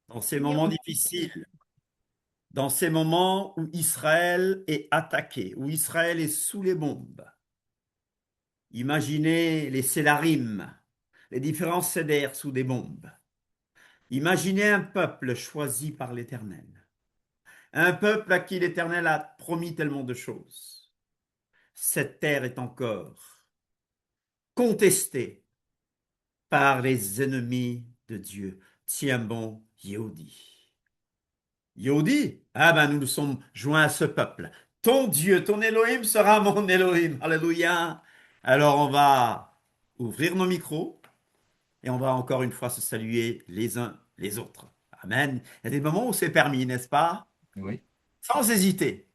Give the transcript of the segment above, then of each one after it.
Dans ces moments difficiles, dans ces moments où Israël est attaqué, où Israël est sous les bombes, imaginez les sélarim, les différents sédères sous des bombes. Imaginez un peuple choisi par l'Éternel, un peuple à qui l'Éternel a promis tellement de choses. Cette terre est encore contestée par les ennemis de Dieu. Tiens bon, Yehudi. Yehudi, ah ben nous nous sommes joints à ce peuple. Ton Dieu, ton Elohim sera mon Elohim. Alléluia. Alors on va ouvrir nos micros et on va encore une fois se saluer les uns les autres. Amen. Il y a des moments où c'est permis, n'est-ce pas? Oui. Sans hésiter.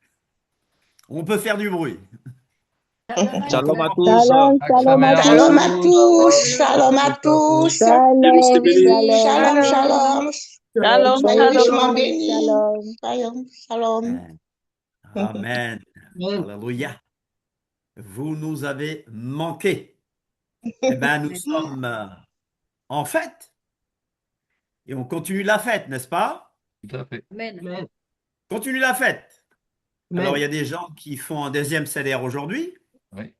On peut faire du bruit. On Shalom à commence. tous. Shalom, shalom à Shalom à tous. Shalom à tous. tous, Shalom, shalom à tous. Dios te Shalom, bénisse. shalom. Shalom, shalom, shalom. shalom, Soyez shalom. richement Shalom, bénis. shalom. Shalom, shalom. Amen. Amen. Alléluia. Vous nous avez manqué. Eh bien, nous sommes en fête et on continue la fête, n'est-ce pas? Tout à fait. Amen. Continue la fête. Alors, il y Amen. a des gens qui font un deuxième CDR aujourd'hui. Oui.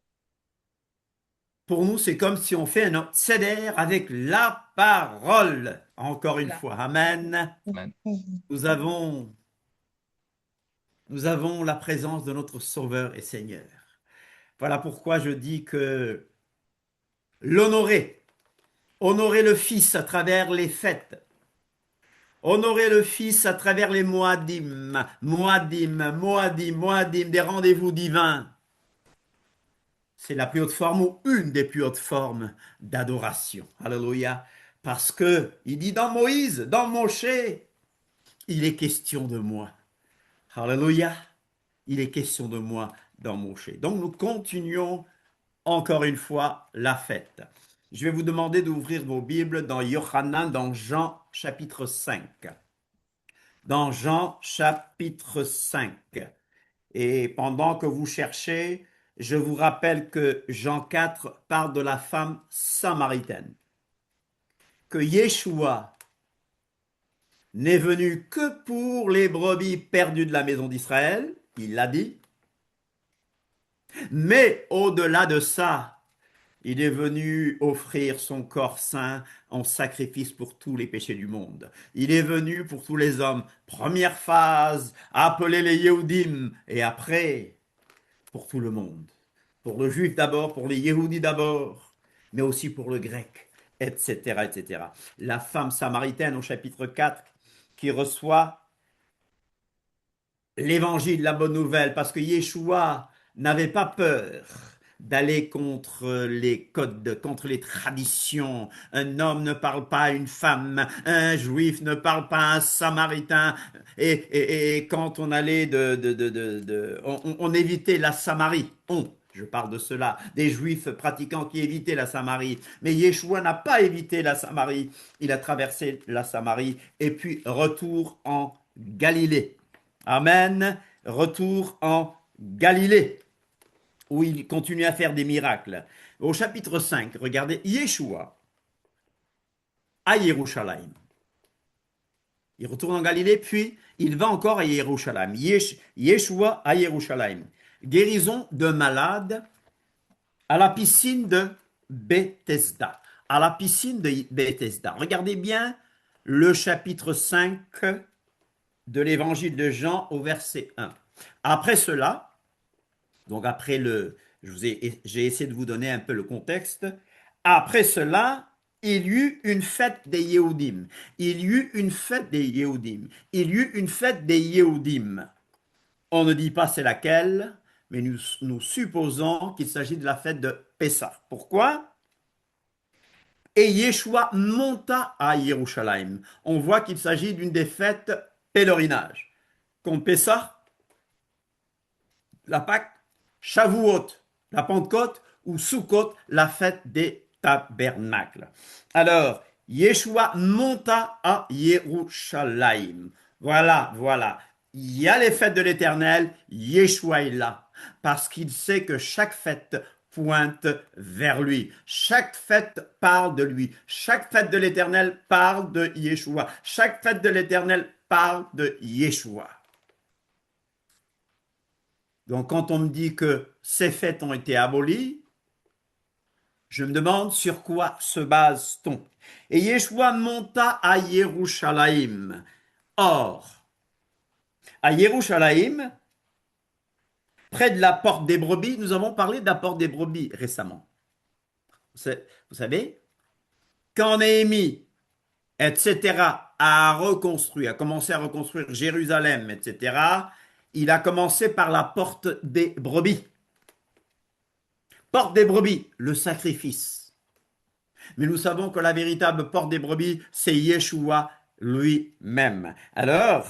Pour nous, c'est comme si on fait un autre CDR avec la parole. Encore une fois. Amen. Amen. Nous avons, nous avons la présence de notre Sauveur et Seigneur. Voilà pourquoi je dis que l'honorer, honorer le Fils à travers les fêtes, honorer le Fils à travers les Moadim, des rendez-vous divins. C'est la plus haute forme ou une des plus hautes formes d'adoration. Alléluia. Parce que il dit dans Moïse, dans Moshe, il est question de moi. Alléluia. Il est question de moi dans Moshe. Donc nous continuons encore une fois la fête. Je vais vous demander d'ouvrir vos Bibles dans Yohanan, dans Jean chapitre 5. Dans Jean chapitre 5. Et pendant que vous cherchez, je vous rappelle que Jean 4 parle de la femme samaritaine. Que Yeshua n'est venu que pour les brebis perdues de la maison d'Israël, il l'a dit. Mais au-delà de ça, il est venu offrir son corps saint en sacrifice pour tous les péchés du monde. Il est venu pour tous les hommes. Première phase, appeler les Yehudim, et après, pour tout le monde. Pour le juif d'abord, pour les Yéhoudis d'abord, mais aussi pour le grec, etc., etc. La femme samaritaine au chapitre 4 qui reçoit l'évangile, la bonne nouvelle, parce que Yeshua n'avait pas peur d'aller contre les codes, contre les traditions. Un homme ne parle pas à une femme, un juif ne parle pas à un samaritain. Et quand on allait on évitait la Samarie. Je parle de cela, des juifs pratiquants qui évitaient la Samarie. Mais Yeshua n'a pas évité la Samarie. Il a traversé la Samarie et puis retour en Galilée. Amen. Retour en Galilée, où il continue à faire des miracles. Au chapitre 5, regardez, Yeshua à Yerushalayim. Il retourne en Galilée, puis il va encore à Yerushalayim. Yeshua à Yerushalayim. Guérison de malades à la piscine de Bethesda. À la piscine de Bethesda. Regardez bien le chapitre 5 de l'évangile de Jean au verset 1. Après cela, donc après j'ai essayé de vous donner un peu le contexte. Après cela, il y eut une fête des Yéhoudim. Il y eut une fête des Yéhoudim. Il y eut une fête des Yéhoudim. On ne dit pas c'est laquelle, mais nous supposons qu'il s'agit de la fête de Pessah. Pourquoi? Et Yeshua monta à Yerushalayim. On voit qu'il s'agit d'une des fêtes pèlerinage. Comme Pessah, la Pâque, Shavuot, la Pentecôte, ou Sukkot, la fête des tabernacles. Alors, Yeshua monta à Yerushalayim. Voilà, voilà. Il y a les fêtes de l'Éternel, Yeshua est là, parce qu'il sait que chaque fête pointe vers lui. Chaque fête parle de lui. Chaque fête de l'Éternel parle de Yeshua. Chaque fête de l'Éternel parle de Yeshua. Donc quand on me dit que ces fêtes ont été abolies, je me demande sur quoi se base-t-on. Et Yeshua monta à Yerushalayim. Or, à Yerushalayim, près de la porte des brebis, nous avons parlé de la porte des brebis récemment. Vous savez, quand Néhémie, etc., a commencé à reconstruire Jérusalem, etc., il a commencé par la porte des brebis. Porte des brebis, le sacrifice. Mais nous savons que la véritable porte des brebis, c'est Yeshua lui-même. Alors,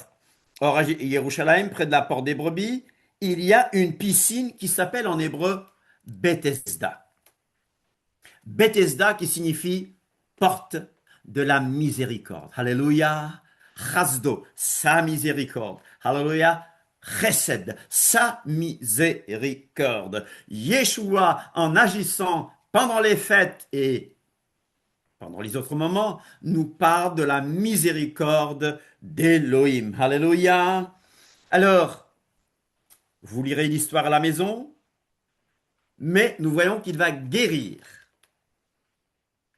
à Yerushalayim, près de la porte des brebis, il y a une piscine qui s'appelle en hébreu Bethesda. Bethesda qui signifie porte de la miséricorde. Alléluia. Chasdo, sa miséricorde. Alléluia. Chesed, sa miséricorde. Yeshua, en agissant pendant les fêtes et pendant les autres moments, nous parle de la miséricorde d'Élohim. Alléluia. Alors, vous lirez l'histoire à la maison, mais nous voyons qu'il va guérir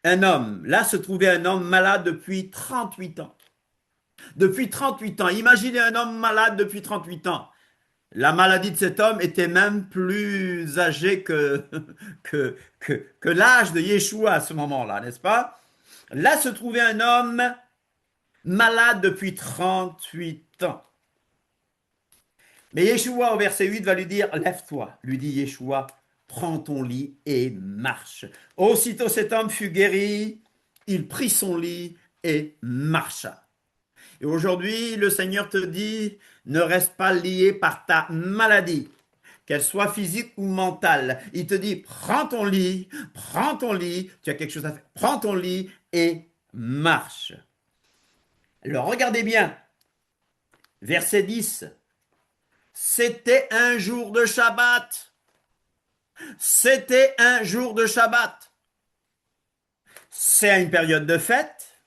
un homme. Là se trouvait un homme malade depuis 38 ans. Depuis 38 ans. Imaginez un homme malade depuis 38 ans. La maladie de cet homme était même plus âgée que l'âge de Yeshua à ce moment-là, n'est-ce pas? Là se trouvait un homme malade depuis 38 ans. Mais Yeshua, au verset 8, va lui dire, lève-toi, lui dit Yeshua, prends ton lit et marche. Aussitôt cet homme fut guéri, il prit son lit et marcha. Et aujourd'hui, le Seigneur te dit, ne reste pas lié par ta maladie, qu'elle soit physique ou mentale. Il te dit, prends ton lit, tu as quelque chose à faire, prends ton lit et marche. Alors regardez bien, verset 10, c'était un jour de Shabbat. C'était un jour de Shabbat. C'est à une période de fête,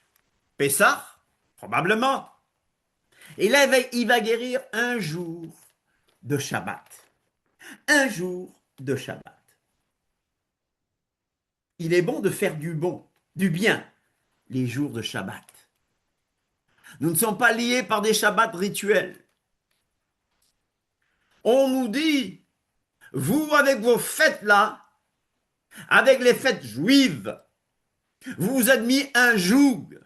Pessah, probablement. Et là, il va guérir un jour de Shabbat. Un jour de Shabbat. Il est bon de faire du bon, du bien, les jours de Shabbat. Nous ne sommes pas liés par des Shabbats rituels. On nous dit, vous avec vos fêtes là, avec les fêtes juives, vous vous êtes mis un joug.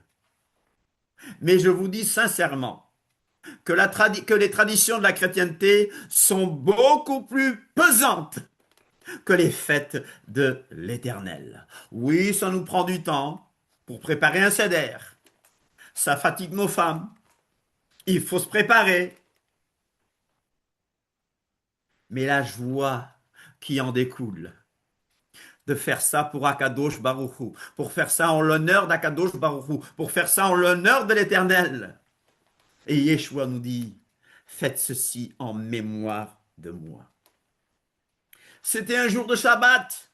Mais je vous dis sincèrement que les traditions de la chrétienté sont beaucoup plus pesantes que les fêtes de l'Éternel. Oui, ça nous prend du temps pour préparer un seder. Ça fatigue nos femmes. Il faut se préparer. Mais la joie qui en découle, de faire ça pour Akadosh Baruch Hu, pour faire ça en l'honneur d'Akadosh Baruch Hu, pour faire ça en l'honneur de l'Éternel. Et Yeshua nous dit, faites ceci en mémoire de moi. C'était un jour de Shabbat,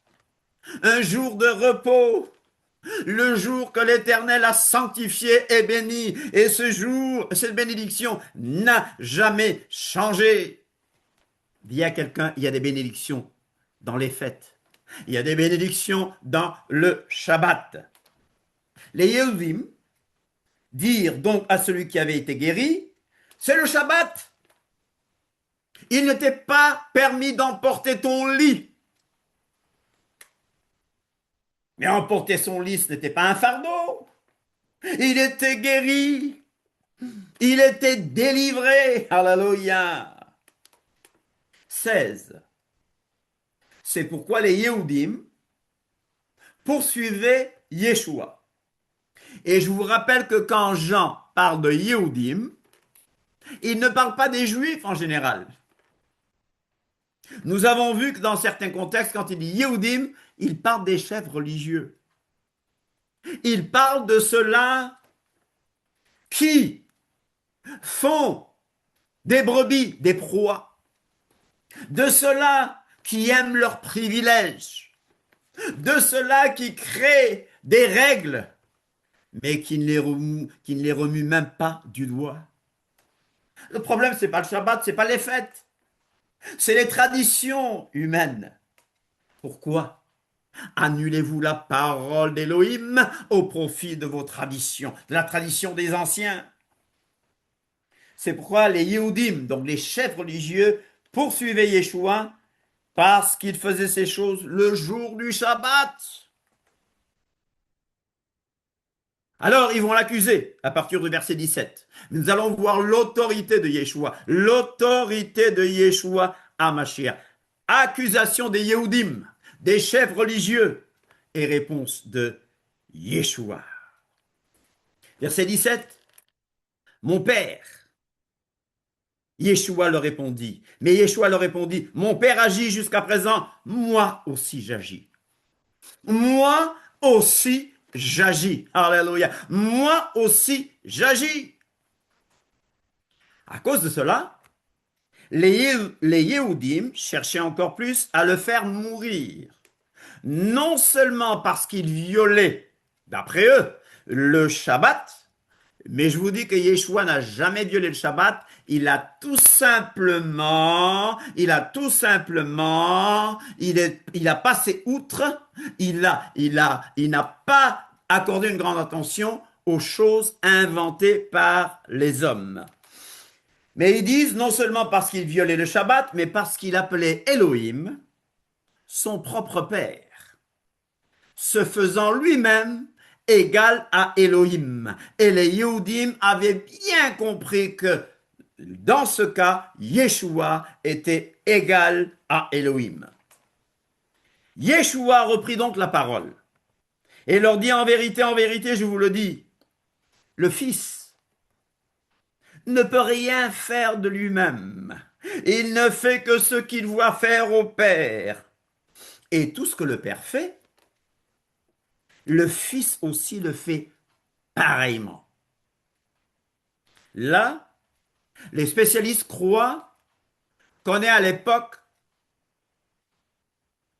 un jour de repos, le jour que l'Éternel a sanctifié et béni. Et ce jour, cette bénédiction n'a jamais changé. Dis à quelqu'un, il y a des bénédictions dans les fêtes. Il y a des bénédictions dans le Shabbat. Les Yehudim dirent donc à celui qui avait été guéri, c'est le Shabbat. Il ne t'est pas permis d'emporter ton lit. Mais emporter son lit, ce n'était pas un fardeau. Il était guéri. Il était délivré. Alléluia. 16. C'est pourquoi les Yehudim poursuivaient Yeshua. Et je vous rappelle que quand Jean parle de Yehudim, il ne parle pas des Juifs en général. Nous avons vu que dans certains contextes, quand il dit Yehudim, il parle des chefs religieux. Il parle de ceux-là qui font des brebis des proies, de ceux-là qui aiment leurs privilèges, de ceux-là qui créent des règles, mais qui ne les remuent même pas du doigt. Le problème, c'est pas le Shabbat, c'est pas les fêtes, c'est les traditions humaines. Pourquoi annulez-vous la parole d'Élohim au profit de vos traditions, de la tradition des anciens? C'est pourquoi les Yehudim, donc les chefs religieux, poursuivaient Yeshua parce qu'il faisait ces choses le jour du Shabbat. Alors ils vont l'accuser à partir du verset 17. Nous allons voir l'autorité de Yeshua à Mashiach. Accusation des Yehudim, des chefs religieux, et réponse de Yeshua. Verset 17. Mon père, Yeshua leur répondit. Mais Yeshua leur répondit, mon père agit jusqu'à présent, moi aussi j'agis. Moi aussi j'agis. Alléluia. Moi aussi j'agis. À cause de cela, les Yéhoudim cherchaient encore plus à le faire mourir. Non seulement parce qu'il violait, d'après eux, le Shabbat, mais je vous dis que Yeshua n'a jamais violé le Shabbat. Il a passé outre. Il n'a pas accordé une grande attention aux choses inventées par les hommes. Mais ils disent non seulement parce qu'il violait le Shabbat, mais parce qu'il appelait Elohim son propre père, se faisant lui-même égal à Elohim. Et les Yehudim avaient bien compris que dans ce cas, Yeshua était égal à Elohim. Yeshua reprit donc la parole et leur dit en vérité, je vous le dis, le Fils ne peut rien faire de lui-même. Il ne fait que ce qu'il voit faire au Père. Et tout ce que le Père fait, le Fils aussi le fait pareillement. Là, les spécialistes croient qu'on est à l'époque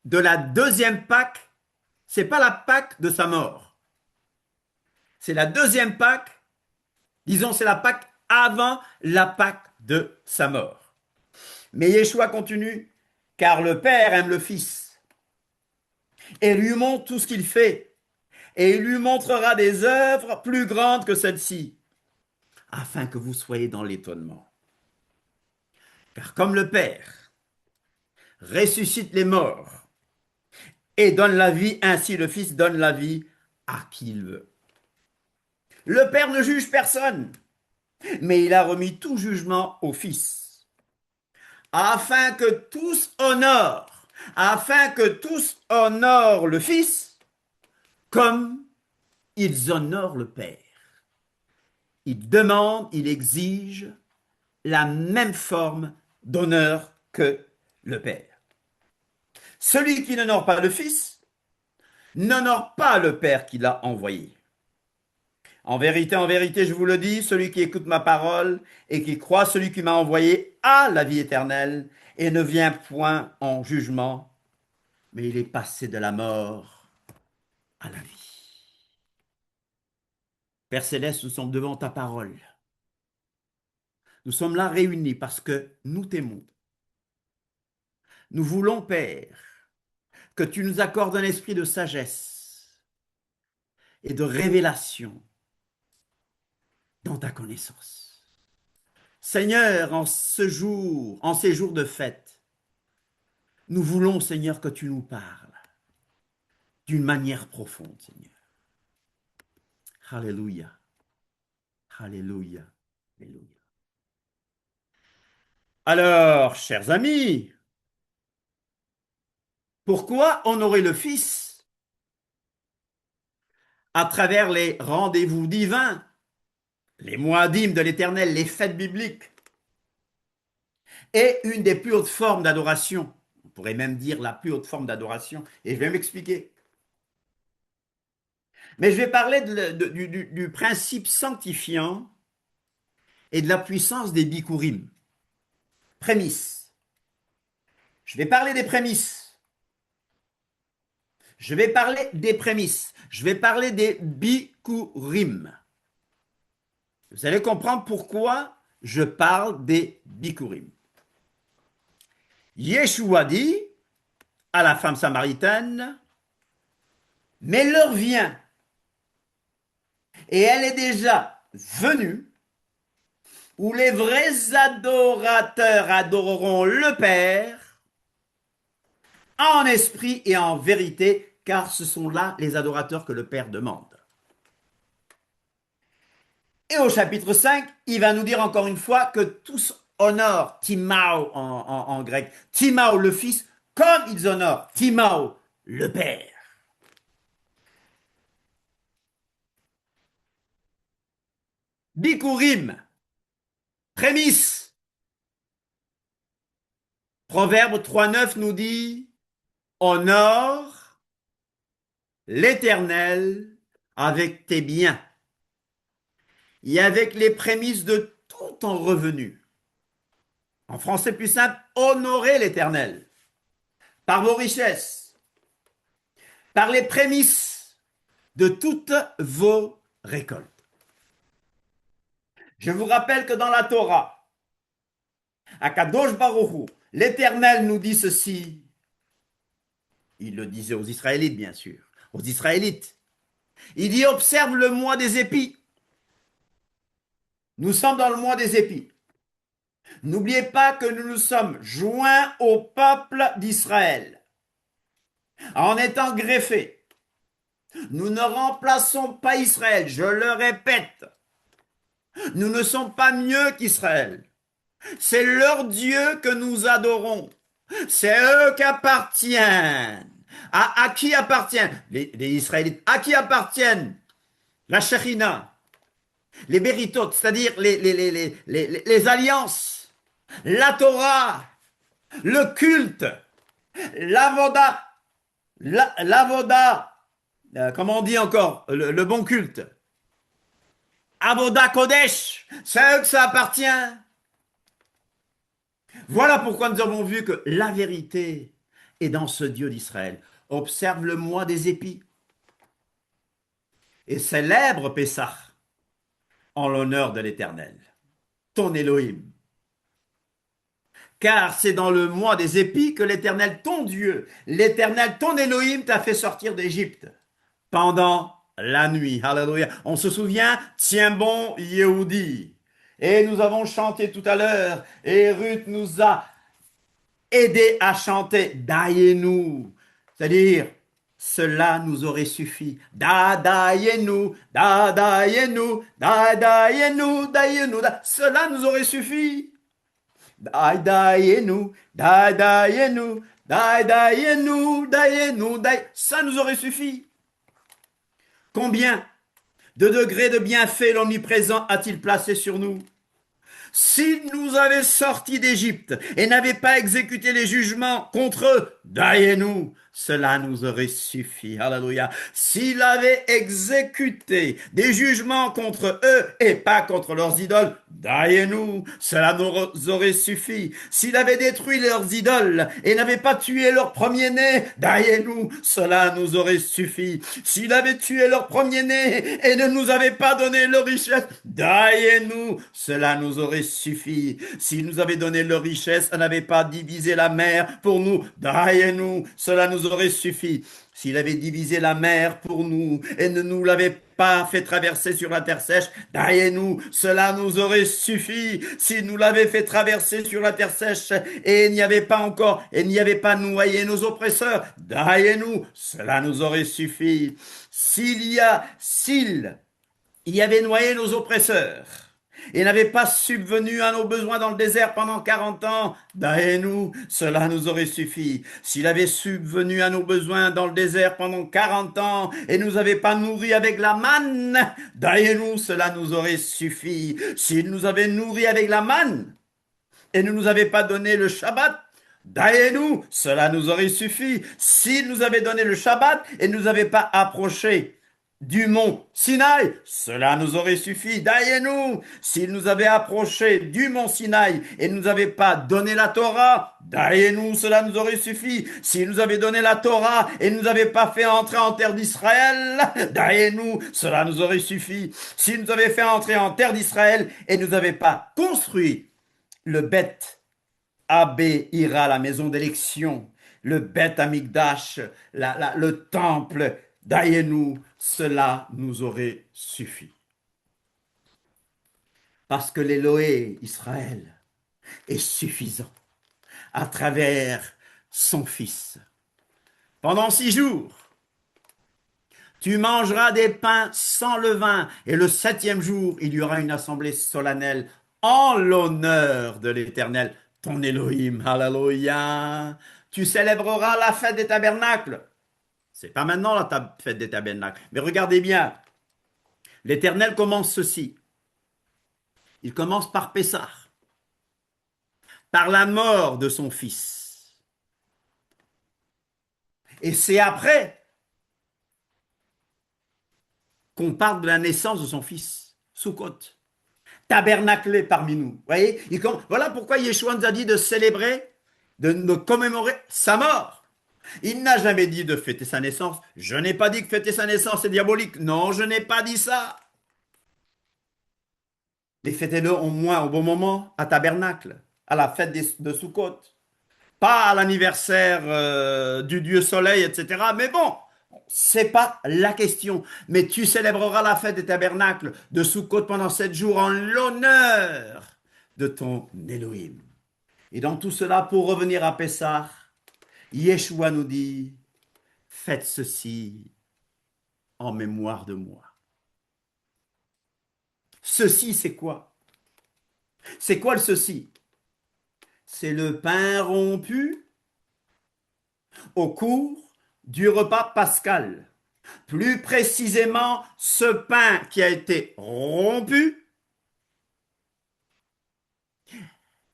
de la deuxième Pâque. C'est pas la Pâque de sa mort. C'est la deuxième Pâque. Disons, c'est la Pâque avant la Pâque de sa mort. Mais Yeshua continue, car le Père aime le Fils et lui montre tout ce qu'il fait, et il lui montrera des œuvres plus grandes que celles-ci, afin que vous soyez dans l'étonnement. Car comme le Père ressuscite les morts et donne la vie, ainsi le Fils donne la vie à qui il veut. Le Père ne juge personne, mais il a remis tout jugement au Fils, afin que tous honorent le Fils comme ils honorent le Père. Ils demandent, ils exigent la même forme d'honneur que le Père. Celui qui n'honore pas le Fils n'honore pas le Père qui l'a envoyé. En vérité, je vous le dis, celui qui écoute ma parole et qui croit celui qui m'a envoyé a la vie éternelle et ne vient point en jugement, mais il est passé de la mort à la vie. Père Céleste, nous sommes devant ta parole. Nous sommes là réunis parce que nous t'aimons. Nous voulons, Père, que tu nous accordes un esprit de sagesse et de révélation dans ta connaissance. Seigneur, en ces jours de fête, nous voulons, Seigneur, que tu nous parles d'une manière profonde, Seigneur. Alléluia. Alléluia. Alléluia. Alors, chers amis, pourquoi honorer le Fils à travers les rendez-vous divins, les moadim de l'Éternel, les fêtes bibliques, et une des plus hautes formes d'adoration? On pourrait même dire la plus haute forme d'adoration, et je vais m'expliquer. Mais je vais parler du principe sanctifiant et de la puissance des bikurim. Prémices. Je vais parler des prémices. Je vais parler des prémices. Je vais parler des bikurim. Vous allez comprendre pourquoi je parle des bikurim. Yeshua dit à la femme samaritaine, mais l'heure vient, et elle est déjà venue, où les vrais adorateurs adoreront le Père en esprit et en vérité, car ce sont là les adorateurs que le Père demande. Et au chapitre 5, il va nous dire encore une fois que tous honorent Timao en grec, Timao le Fils, comme ils honorent Timao le Père. Bikurim, prémisse. Proverbe 3.9 nous dit, honore l'Éternel avec tes biens et avec les prémices de tout ton revenu. En français plus simple, honorez l'Éternel par vos richesses, par les prémices de toutes vos récoltes. Je vous rappelle que dans la Torah, à Kadosh Baruch Hu, l'Éternel nous dit ceci. Il le disait aux Israélites, bien sûr, aux Israélites. Il dit, observe le mois des épis. Nous sommes dans le mois des épis. N'oubliez pas que nous nous sommes joints au peuple d'Israël en étant greffés. Nous ne remplaçons pas Israël, je le répète. Nous ne sommes pas mieux qu'Israël. C'est leur Dieu que nous adorons. C'est eux qui appartiennent. À qui appartiennent les Israélites? À qui appartiennent la Shekhinah, les Béritot, c'est-à-dire les alliances, la Torah, le culte, l'avoda, l'avoda, comment on dit encore, le bon culte, avoda kodesh, c'est à eux que ça appartient. Voilà pourquoi nous avons vu que la vérité est dans ce Dieu d'Israël. Observe le mois des épis et célèbre Pessah en l'honneur de l'Éternel, ton Elohim. Car c'est dans le mois des épis que l'Éternel, ton Dieu, l'Éternel, ton Elohim, t'a fait sortir d'Égypte pendant la nuit. Alléluia. On se souvient, tiens bon, Yehudi. Et nous avons chanté tout à l'heure, et Ruth nous a aidé à chanter Daïe-nous, c'est-à-dire cela nous aurait suffi. Daïe-nous, daïe-nous, daïe-nous, daïe-nous, cela nous aurait suffi. Daïe-nous, daïe-nous, daïe-nous, daïe-nous, ça nous aurait suffi. Combien de degrés de bienfait l'Omniprésent a-t-il placé sur nous? S'il nous avait sortis d'Égypte et n'avait pas exécuté les jugements contre eux, daïe-nous, cela nous aurait suffi. Alléluia. S'il avait exécuté des jugements contre eux et pas contre leurs idoles, daïe-nous, cela nous aurait suffi. S'il avait détruit leurs idoles et n'avait pas tué leur premier-né, daïe-nous, cela nous aurait suffi. S'il avait tué leur premier-né et ne nous avait pas donné leur richesse, daïe-nous, cela nous aurait suffi. S'il nous avait donné leur richesse et n'avait pas divisé la mer pour nous, daïe-nous, cela nous aurait suffi. S'il avait divisé la mer pour nous et ne nous l'avait pas fait traverser sur la terre sèche, daïe-nous, cela nous aurait suffi. S'il nous l'avait fait traverser sur la terre sèche et il n'y avait pas encore, et n'y avait pas noyé nos oppresseurs, daïe-nous, cela nous aurait suffi. S'il y avait noyé nos oppresseurs, et n'avait pas subvenu à nos besoins dans le désert pendant 40 ans, daïe-nous, cela nous aurait suffi. S'il avait subvenu à nos besoins dans le désert pendant 40 ans et nous avait pas nourris avec la manne, daïe-nous, cela nous aurait suffi. S'il nous avait nourris avec la manne et ne nous avait pas donné le Shabbat, daïe-nous, cela nous aurait suffi. S'il nous avait donné le Shabbat et ne nous avait pas approché du mont Sinaï, cela nous aurait suffi. Daïez-nous, s'il nous avait approché du mont Sinaï et ne nous avait pas donné la Torah, daïez-nous, cela nous aurait suffi. S'il nous avait donné la Torah et ne nous avait pas fait entrer en terre d'Israël, daïez-nous, cela nous aurait suffi. S'il nous avait fait entrer en terre d'Israël et ne nous avait pas construit le Beth Abbé ira, la maison d'élection, le Beth Amikdash, le temple, daïez-nous, cela nous aurait suffi. Parce que l'Éloé Israël est suffisant à travers son Fils. Pendant 6 jours, tu mangeras des pains sans levain, et le 7e jour, il y aura une assemblée solennelle en l'honneur de l'Éternel, ton Elohim. Alléluia. Tu célébreras la fête des tabernacles. C'est pas maintenant la fête des tabernacles, mais regardez bien. L'Éternel commence ceci. Il commence par Pessah, par la mort de son fils. Et c'est après qu'on parle de la naissance de son fils, Sukkot, tabernaclé parmi nous. Voyez, voilà pourquoi Yeshua nous a dit de célébrer, de commémorer sa mort. Il n'a jamais dit de fêter sa naissance. Je n'ai pas dit que fêter sa naissance est diabolique. Non, je n'ai pas dit ça. Mais fêtez-le au moins au bon moment, à tabernacle, à la fête de Sukkot. Pas à l'anniversaire du dieu soleil, etc. Mais bon, c'est pas la question. Mais tu célébreras la fête des tabernacles de Sukkot pendant 7 jours en l'honneur de ton Elohim. Et dans tout cela, pour revenir à Pessah, Yeshua nous dit, faites ceci en mémoire de moi. Ceci, c'est quoi? C'est quoi le ceci? C'est le pain rompu au cours du repas pascal. Plus précisément, ce pain qui a été rompu.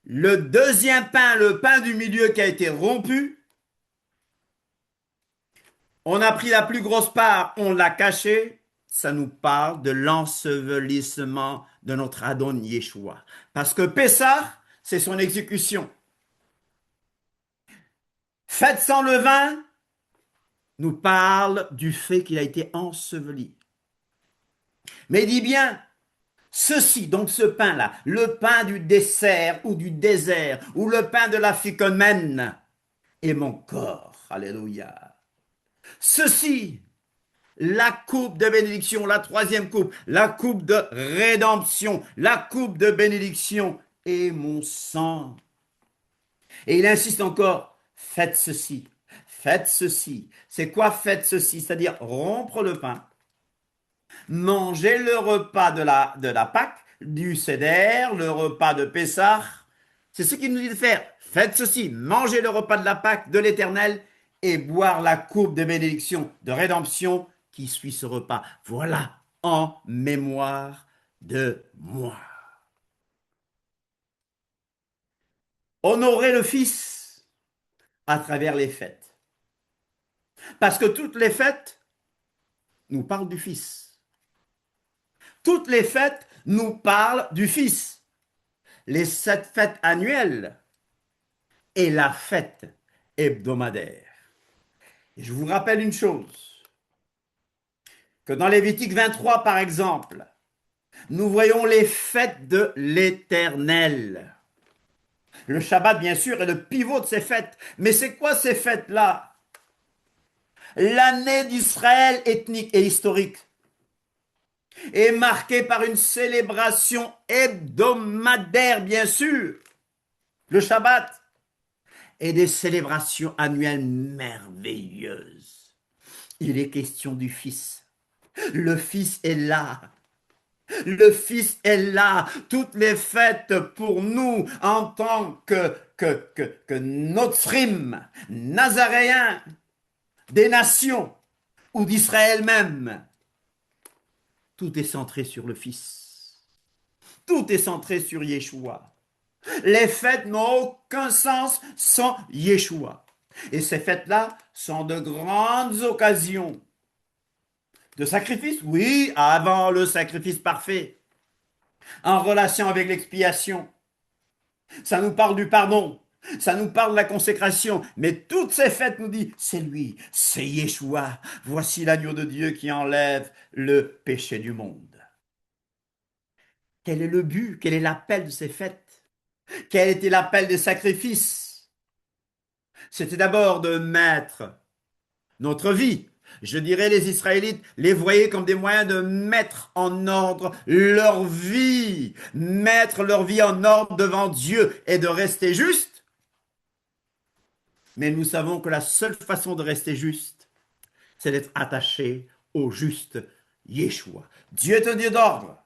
Le deuxième pain, le pain du milieu qui a été rompu. On a pris la plus grosse part, on l'a caché. Ça nous parle de l'ensevelissement de notre Adon Yeshua. Parce que Pessah, c'est son exécution. Fête sans levain nous parle du fait qu'il a été enseveli. Mais dis bien, ceci, donc ce pain-là, le pain du dessert ou du désert, ou le pain de la ficomène, est mon corps. Alléluia. Ceci, la coupe de bénédiction, la 3e coupe, la coupe de rédemption, la coupe de bénédiction est mon sang. Et il insiste encore, faites ceci, faites ceci. C'est quoi faites ceci? C'est-à-dire rompre le pain, manger le repas de la Pâque, du Seder, le repas de Pessah. C'est ce qu'il nous dit de faire. Faites ceci, mangez le repas de la Pâque de l'Éternel et boire la coupe de bénédiction, de rédemption qui suit ce repas. Voilà, en mémoire de moi. Honorer le Fils à travers les fêtes. Parce que toutes les fêtes nous parlent du Fils. Toutes les fêtes nous parlent du Fils. Les 7 fêtes annuelles et la fête hebdomadaire. Et je vous rappelle une chose, que dans Lévitique 23, par exemple, nous voyons les fêtes de l'Éternel. Le Shabbat, bien sûr, est le pivot de ces fêtes. Mais c'est quoi ces fêtes-là? L'année d'Israël ethnique et historique est marquée par une célébration hebdomadaire, bien sûr. Le Shabbat et des célébrations annuelles merveilleuses. Il est question du Fils. Le Fils est là. Le Fils est là. Toutes les fêtes pour nous en tant que Notzrim, Nazaréens, des nations ou d'Israël même. Tout est centré sur le Fils. Tout est centré sur Yeshua. Les fêtes n'ont aucun sens sans Yeshua. Et ces fêtes-là sont de grandes occasions De sacrifice? Oui, avant le sacrifice parfait, en relation avec l'expiation. Ça nous parle du pardon, ça nous parle de la consécration, mais toutes ces fêtes nous disent, c'est lui, c'est Yeshua, voici l'agneau de Dieu qui enlève le péché du monde. Quel est le but? Quel est l'appel de ces fêtes? Quel était l'appel des sacrifices? C'était d'abord de mettre notre vie. Je dirais les Israélites les voyaient comme des moyens de mettre en ordre leur vie, mettre leur vie en ordre devant Dieu et de rester juste. Mais nous savons que la seule façon de rester juste, c'est d'être attaché au juste Yeshua. Dieu est un Dieu d'ordre.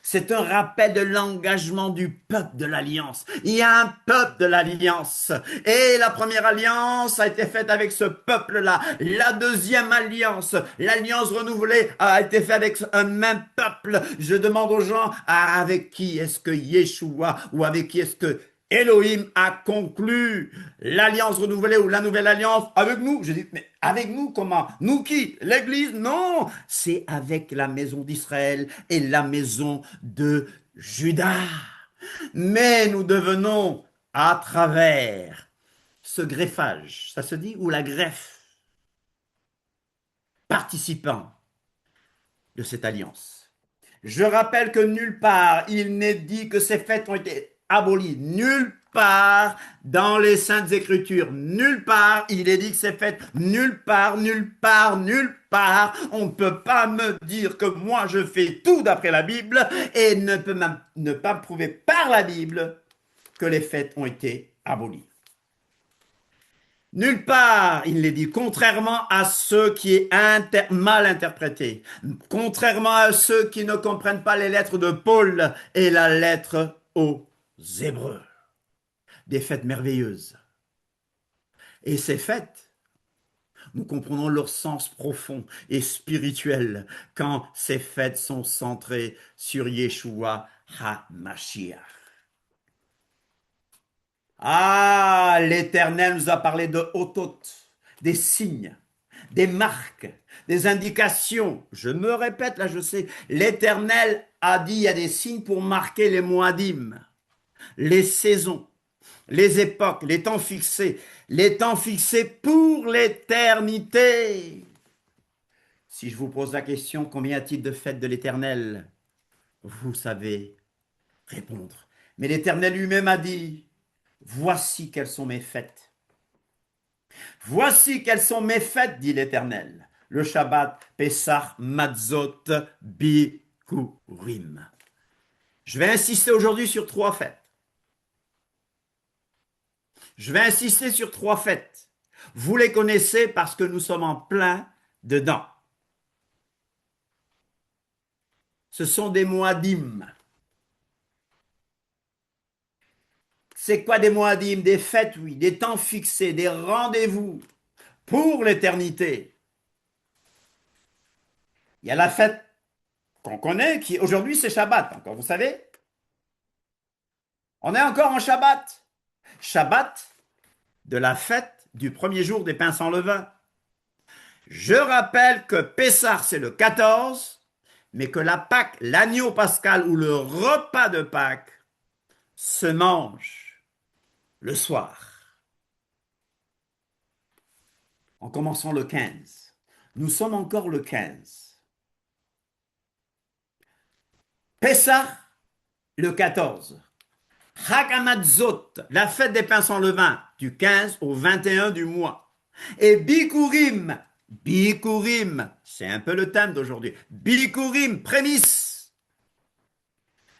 C'est un rappel de l'engagement du peuple de l'Alliance. Il y a un peuple de l'Alliance. Et la première alliance a été faite avec ce peuple-là. La deuxième alliance, l'alliance renouvelée, a été faite avec un même peuple. Je demande aux gens, avec qui est-ce que Yeshua ou avec qui est-ce que Elohim a conclu l'alliance renouvelée ou la nouvelle alliance avec nous. Je dis, mais avec nous comment? Nous qui? L'Église? Non, c'est avec la maison d'Israël et la maison de Juda. Mais nous devenons, à travers ce greffage, ça se dit, ou la greffe, participants de cette alliance. Je rappelle que nulle part il n'est dit que ces fêtes ont été abolies. Nulle part dans les Saintes Écritures. Nulle part il est dit que c'est fait. Nulle part, nulle part, nulle part. On ne peut pas me dire que moi je fais tout d'après la Bible et ne peut même ne pas prouver par la Bible que les fêtes ont été abolies. Nulle part, il est dit, contrairement à ceux qui est mal interprété, contrairement à ceux qui ne comprennent pas les lettres de Paul et la lettre aux Hébreux. Des fêtes merveilleuses. Et ces fêtes, nous comprenons leur sens profond et spirituel quand ces fêtes sont centrées sur Yeshua HaMashiach. Ah, l'Éternel nous a parlé de Otot, des signes, des marques, des indications. Je me répète, là je sais, l'Éternel a dit il y a des signes pour marquer les moadim, les saisons, les époques, les temps fixés pour l'éternité. Si je vous pose la question, combien y a-t-il de fêtes de l'Éternel? Vous savez répondre. Mais l'Éternel lui-même a dit, voici quelles sont mes fêtes. Voici quelles sont mes fêtes, dit l'Éternel. Le Shabbat, Pessah, Matzot, Bikurim. Je vais insister aujourd'hui sur 3 fêtes. Je vais insister sur 3 fêtes. Vous les connaissez parce que nous sommes en plein dedans. Ce sont des moadim. C'est quoi des moadim? Des fêtes, oui, des temps fixés, des rendez-vous pour l'éternité. Il y a la fête qu'on connaît, qui aujourd'hui c'est Shabbat, encore, vous savez? On est encore en Shabbat. Shabbat de la fête du premier jour des pains sans levain. Je rappelle que Pessah c'est le 14, mais que la Pâque, l'agneau pascal ou le repas de Pâques se mange le soir, en commençant le 15. Nous sommes encore le 15. Pessah, le 14. Hagamatzot, la fête des pains sans levain, du 15 au 21 du mois. Et Bikurim, Bikurim, c'est un peu le thème d'aujourd'hui. Bikurim, prémisse.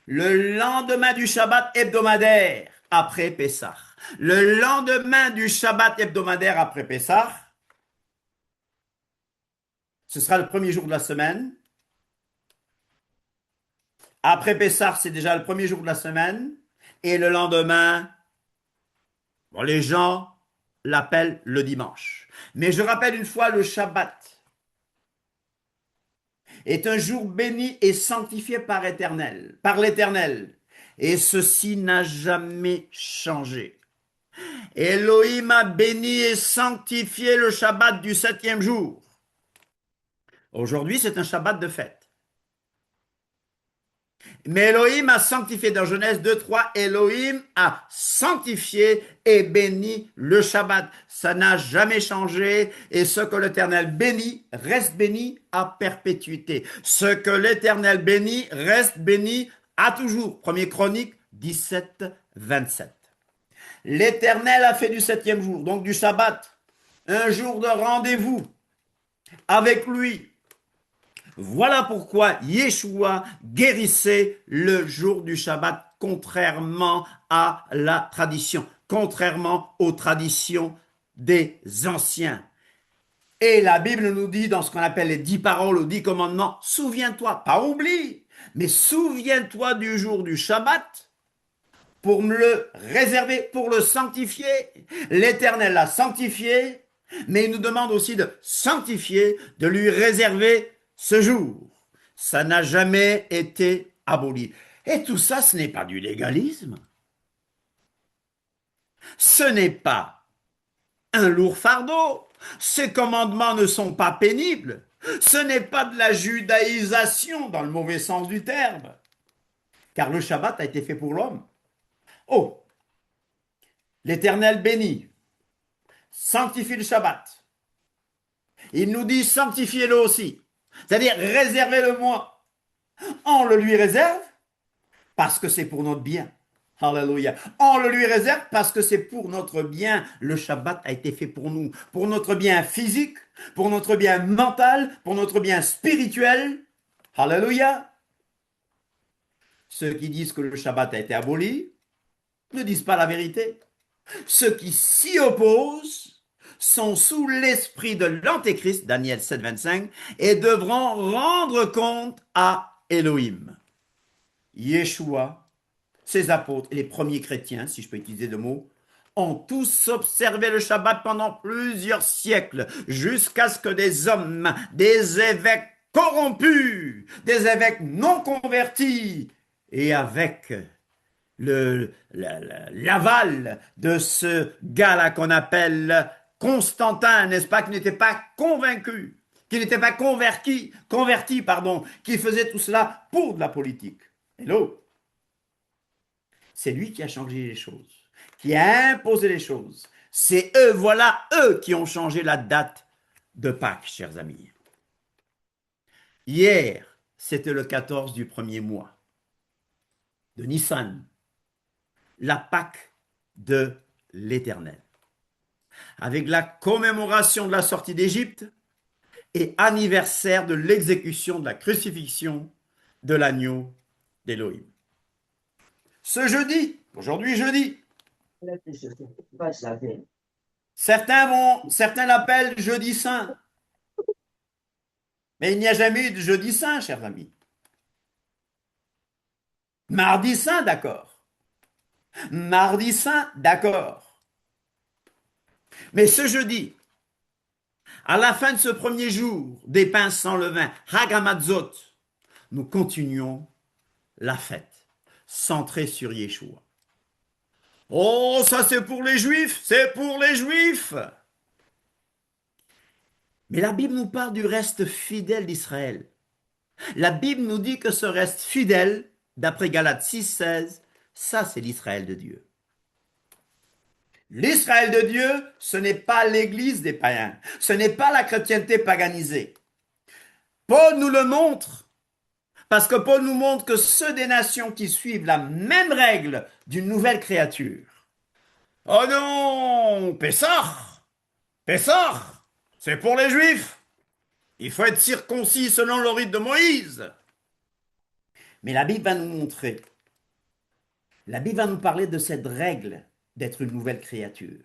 Le lendemain du Shabbat hebdomadaire, après Pessah. Le lendemain du Shabbat hebdomadaire après Pessah, ce sera le premier jour de la semaine. Après Pessah, c'est déjà le premier jour de la semaine. Et le lendemain, bon, les gens l'appellent le dimanche. Mais je rappelle une fois, le Shabbat est un jour béni et sanctifié par l'Éternel. Et ceci n'a jamais changé. Elohim a béni et sanctifié le Shabbat du 7e jour. Aujourd'hui, c'est un Shabbat de fête. Mais Elohim a sanctifié dans Genèse 2:3, Elohim a sanctifié et béni le Shabbat. Ça n'a jamais changé et ce que l'Éternel bénit reste béni à perpétuité. Ce que l'Éternel bénit reste béni à toujours. 1er Chronique 17, 27. L'Éternel a fait du septième jour, donc du Shabbat, un jour de rendez-vous avec lui. Voilà pourquoi Yeshua guérissait le jour du Shabbat, contrairement à la tradition, contrairement aux traditions des anciens. Et la Bible nous dit, dans ce qu'on appelle les 10 paroles ou 10 commandements, souviens-toi, pas oublie, mais souviens-toi du jour du Shabbat pour me le réserver, pour le sanctifier. L'Éternel l'a sanctifié, mais il nous demande aussi de sanctifier, de lui réserver ce jour. Ça n'a jamais été aboli. Et tout ça, ce n'est pas du légalisme. Ce n'est pas un lourd fardeau. Ces commandements ne sont pas pénibles. Ce n'est pas de la judaïsation dans le mauvais sens du terme. Car le Shabbat a été fait pour l'homme. Oh, l'Éternel bénit, sanctifie le Shabbat. Il nous dit sanctifiez-le aussi. C'est-à-dire réservez-le-moi. On le lui réserve parce que c'est pour notre bien. Alléluia. On le lui réserve parce que c'est pour notre bien. Le Shabbat a été fait pour nous. Pour notre bien physique, pour notre bien mental, pour notre bien spirituel. Alléluia. Ceux qui disent que le Shabbat a été aboli ne disent pas la vérité. Ceux qui s'y opposent sont sous l'esprit de l'Antéchrist, Daniel 7, 25, et devront rendre compte à Elohim. Yeshua, ses apôtres et les premiers chrétiens, si je peux utiliser le mot, ont tous observé le Shabbat pendant plusieurs siècles, jusqu'à ce que des hommes, des évêques corrompus, des évêques non convertis, et avec l'aval de ce gars-là qu'on appelle Constantin, n'est-ce pas, qui n'était pas convaincu, qui n'était pas converti, pardon, qui faisait tout cela pour de la politique. Hello. C'est lui qui a changé les choses, qui a imposé les choses. C'est eux, voilà eux qui ont changé la date de Pâques, chers amis. Hier, c'était le 14 du premier mois de Nissan, la Pâque de l'Éternel, avec la commémoration de la sortie d'Égypte et anniversaire de l'exécution de la crucifixion de l'agneau d'Élohim. Ce jeudi, aujourd'hui jeudi, certains l'appellent jeudi saint, mais il n'y a jamais eu de jeudi saint, chers amis. Mardi saint, d'accord. Mardi saint, d'accord. Mais ce jeudi, à la fin de ce premier jour des pains sans levain, Hagamatzot, nous continuons la fête, centrée sur Yeshua. Oh, ça c'est pour les Juifs, c'est pour les Juifs. Mais la Bible nous parle du reste fidèle d'Israël. La Bible nous dit que ce reste fidèle, d'après Galates 6,16, ça c'est l'Israël de Dieu. L'Israël de Dieu, ce n'est pas l'église des païens, ce n'est pas la chrétienté paganisée. Paul nous le montre, parce que Paul nous montre que ceux des nations qui suivent la même règle d'une nouvelle créature. Oh non, Pessah, c'est pour les Juifs. Il faut être circoncis selon le rite de Moïse. Mais la Bible va nous montrer, la Bible va nous parler de cette règle d'être une nouvelle créature,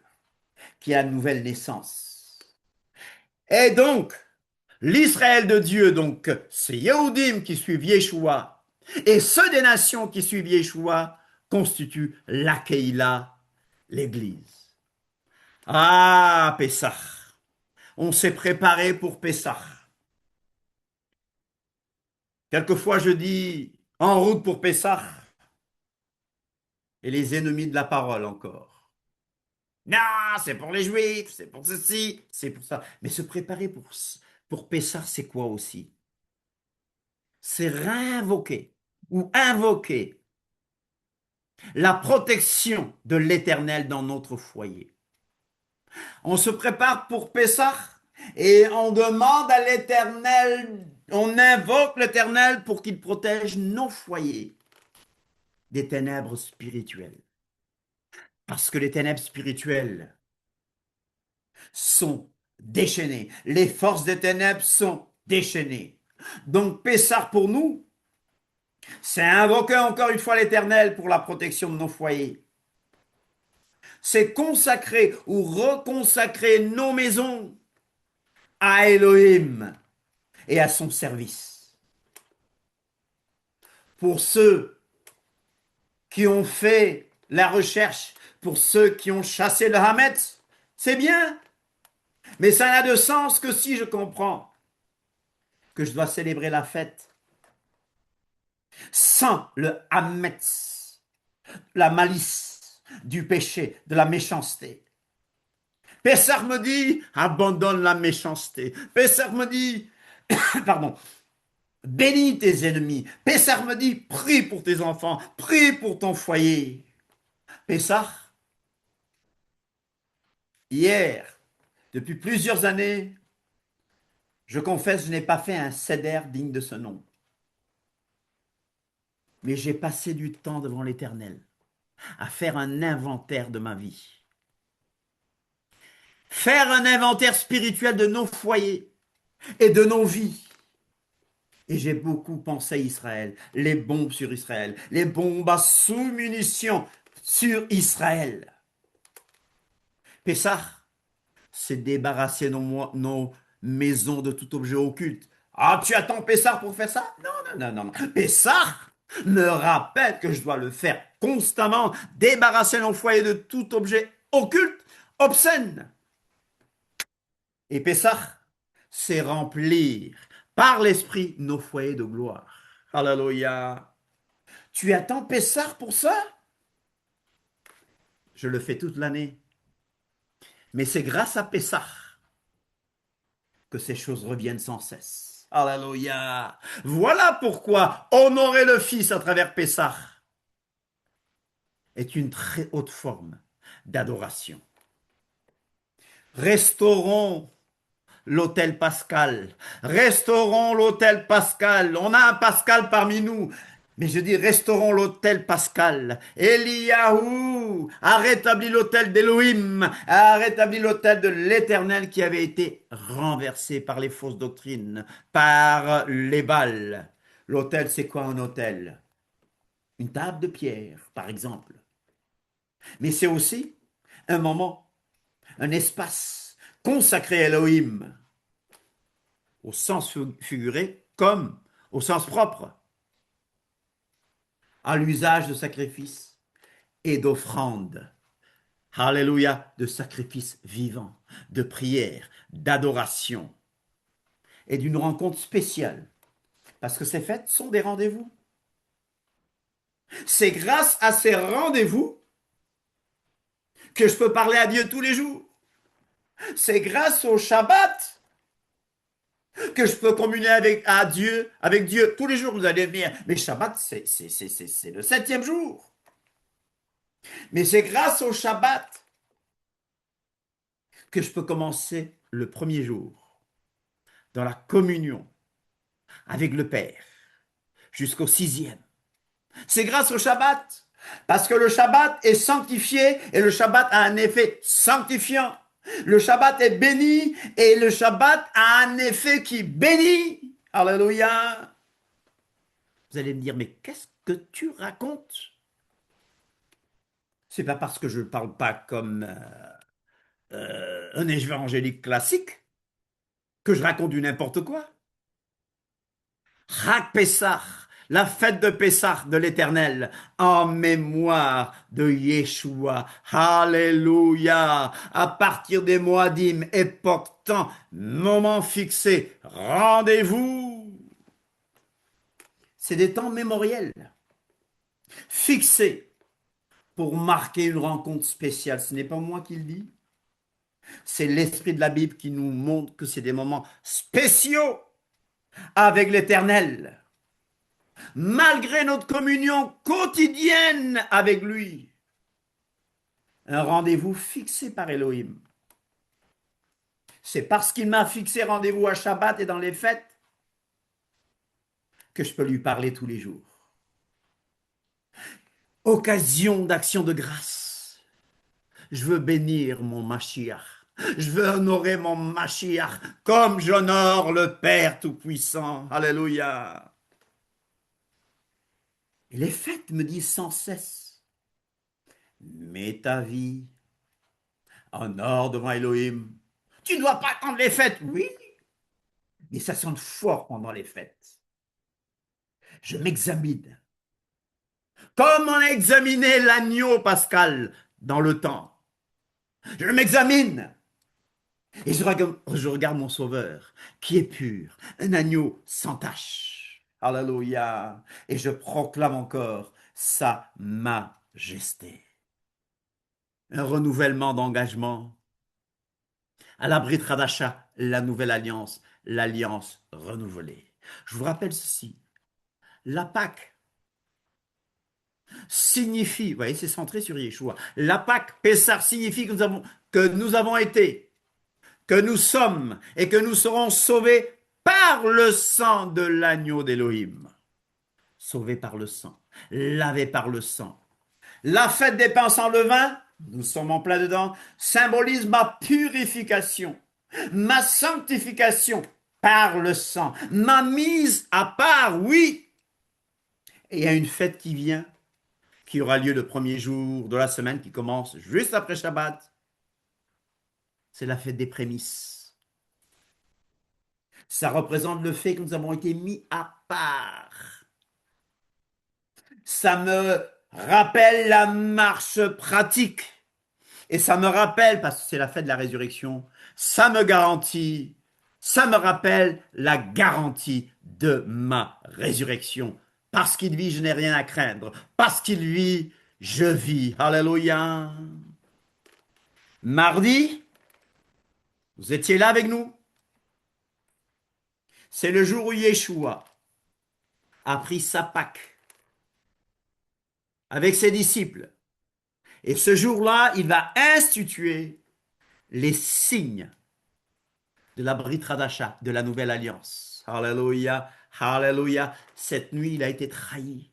qui a une nouvelle naissance. Et donc, l'Israël de Dieu, donc, c'est Yehudim qui suivent Yeshua, et ceux des nations qui suivent Yeshua constituent la Keïla, l'Église. Ah, Pessah, on s'est préparé pour Pessah. Quelquefois, je dis en route pour Pessah, et les ennemis de la parole encore. Non, c'est pour les Juifs, c'est pour ceci, c'est pour ça. Mais se préparer Pour Pessah, c'est quoi aussi? C'est réinvoquer ou invoquer la protection de l'Éternel dans notre foyer. On se prépare pour Pessah et on demande à l'Éternel, on invoque l'Éternel pour qu'il protège nos foyers des ténèbres spirituelles. Parce que les ténèbres spirituelles sont déchaînées. Les forces des ténèbres sont déchaînées. Donc Pessah pour nous, c'est invoquer encore une fois l'Éternel pour la protection de nos foyers. C'est consacrer ou reconsacrer nos maisons à Elohim et à son service. Pour ceux qui ont fait la recherche, pour ceux qui ont chassé le Hametz, c'est bien, mais ça n'a de sens que si je comprends que je dois célébrer la fête sans le Hametz, la malice, du péché, de la méchanceté. Pessah me dit, abandonne la méchanceté. Pessah me dit, pardon, bénis tes ennemis. Pessah me dit, prie pour tes enfants, prie pour ton foyer. Pessah, hier, depuis plusieurs années, je confesse, je n'ai pas fait un seder digne de ce nom. Mais j'ai passé du temps devant l'Éternel à faire un inventaire de ma vie. Faire un inventaire spirituel de nos foyers et de nos vies. Et j'ai beaucoup pensé à Israël, les bombes sur Israël, les bombes à sous-munitions sur Israël. Pessah, c'est débarrasser nos maisons de tout objet occulte. Ah, tu attends Pessah pour faire ça? Non, non, non, non, non. Pessah me rappelle que je dois le faire constamment, débarrasser nos foyers de tout objet occulte, obscène. Et Pessah, c'est remplir par l'Esprit nos foyers de gloire. Alléluia. Tu attends Pessah pour ça? Je le fais toute l'année. Mais c'est grâce à Pessah que ces choses reviennent sans cesse. Alléluia. Voilà pourquoi honorer le Fils à travers Pessah est une très haute forme d'adoration. Restaurons l'hôtel Pascal. Restaurons l'hôtel Pascal. On a un Pascal parmi nous. Mais je dis, restaurons l'hôtel Pascal. Eliyahu a rétabli l'hôtel d'Elohim, a rétabli l'hôtel de l'Éternel qui avait été renversé par les fausses doctrines, par les Baals. L'hôtel, c'est quoi un hôtel? Une table de pierre, par exemple. Mais c'est aussi un moment, un espace consacré à Elohim, au sens figuré comme au sens propre, à l'usage de sacrifices et d'offrandes. Alléluia, de sacrifices vivants, de prières, d'adoration et d'une rencontre spéciale. Parce que ces fêtes sont des rendez-vous. C'est grâce à ces rendez-vous que je peux parler à Dieu tous les jours. C'est grâce au Shabbat que je peux communier avec Dieu tous les jours. Vous allez me dire, mais Shabbat, c'est le septième jour. Mais c'est grâce au Shabbat que je peux commencer le premier jour dans la communion avec le Père jusqu'au sixième. C'est grâce au Shabbat. Parce que le Shabbat est sanctifié et le Shabbat a un effet sanctifiant. Le Shabbat est béni et le Shabbat a un effet qui bénit. Alléluia. Vous allez me dire, mais qu'est-ce que tu racontes? C'est pas parce que je ne parle pas comme un évangélique classique que je raconte du n'importe quoi. Chag Pessah, la fête de Pessah de l'Éternel, en mémoire de Yeshua. Alléluia. À partir des Moadim, époque, temps, moment fixé, rendez-vous. C'est des temps mémoriels, fixés pour marquer une rencontre spéciale. Ce n'est pas moi qui le dis. C'est l'esprit de la Bible qui nous montre que c'est des moments spéciaux avec l'Éternel, malgré notre communion quotidienne avec lui. Un rendez-vous fixé par Elohim. C'est parce qu'il m'a fixé rendez-vous à Shabbat et dans les fêtes que je peux lui parler tous les jours. Occasion d'action de grâce. Je veux bénir mon Mashiach. Je veux honorer mon Mashiach comme j'honore le Père Tout-Puissant. Alléluia. Et les fêtes me disent sans cesse, mets ta vie en or devant Elohim. Tu ne dois pas attendre les fêtes. Oui, mais ça sonne fort pendant les fêtes. Je m'examine. Comme on a examiné l'agneau pascal dans le temps. Je m'examine. Et je regarde mon sauveur, qui est pur, un agneau sans tache. Alléluia. Et je proclame encore sa majesté. Un renouvellement d'engagement. À la Brit Hadasha, la nouvelle alliance, l'alliance renouvelée. Je vous rappelle ceci. La Pâque signifie, vous voyez, c'est centré sur Yeshua. La Pâque, Pessah, signifie que nous avons été, que nous sommes et que nous serons sauvés par le sang de l'agneau d'Élohim. Sauvés par le sang, lavés par le sang. La fête des pains sans levain, nous sommes en plein dedans, symbolise ma purification, ma sanctification par le sang, ma mise à part, oui. Et il y a une fête qui vient, qui aura lieu le premier jour de la semaine, qui commence juste après Shabbat. C'est la fête des prémices. Ça représente le fait que nous avons été mis à part. Ça me rappelle la marche pratique. Et ça me rappelle, parce que c'est la fête de la résurrection, ça me garantit, ça me rappelle la garantie de ma résurrection. Parce qu'il vit, je n'ai rien à craindre. Parce qu'il vit, je vis. Alléluia. Mardi, vous étiez là avec nous. C'est le jour où Yeshua a pris sa Pâque avec ses disciples. Et ce jour-là, il va instituer les signes de la Brit Hadasha, de la nouvelle alliance. Alléluia, alléluia. Cette nuit, il a été trahi.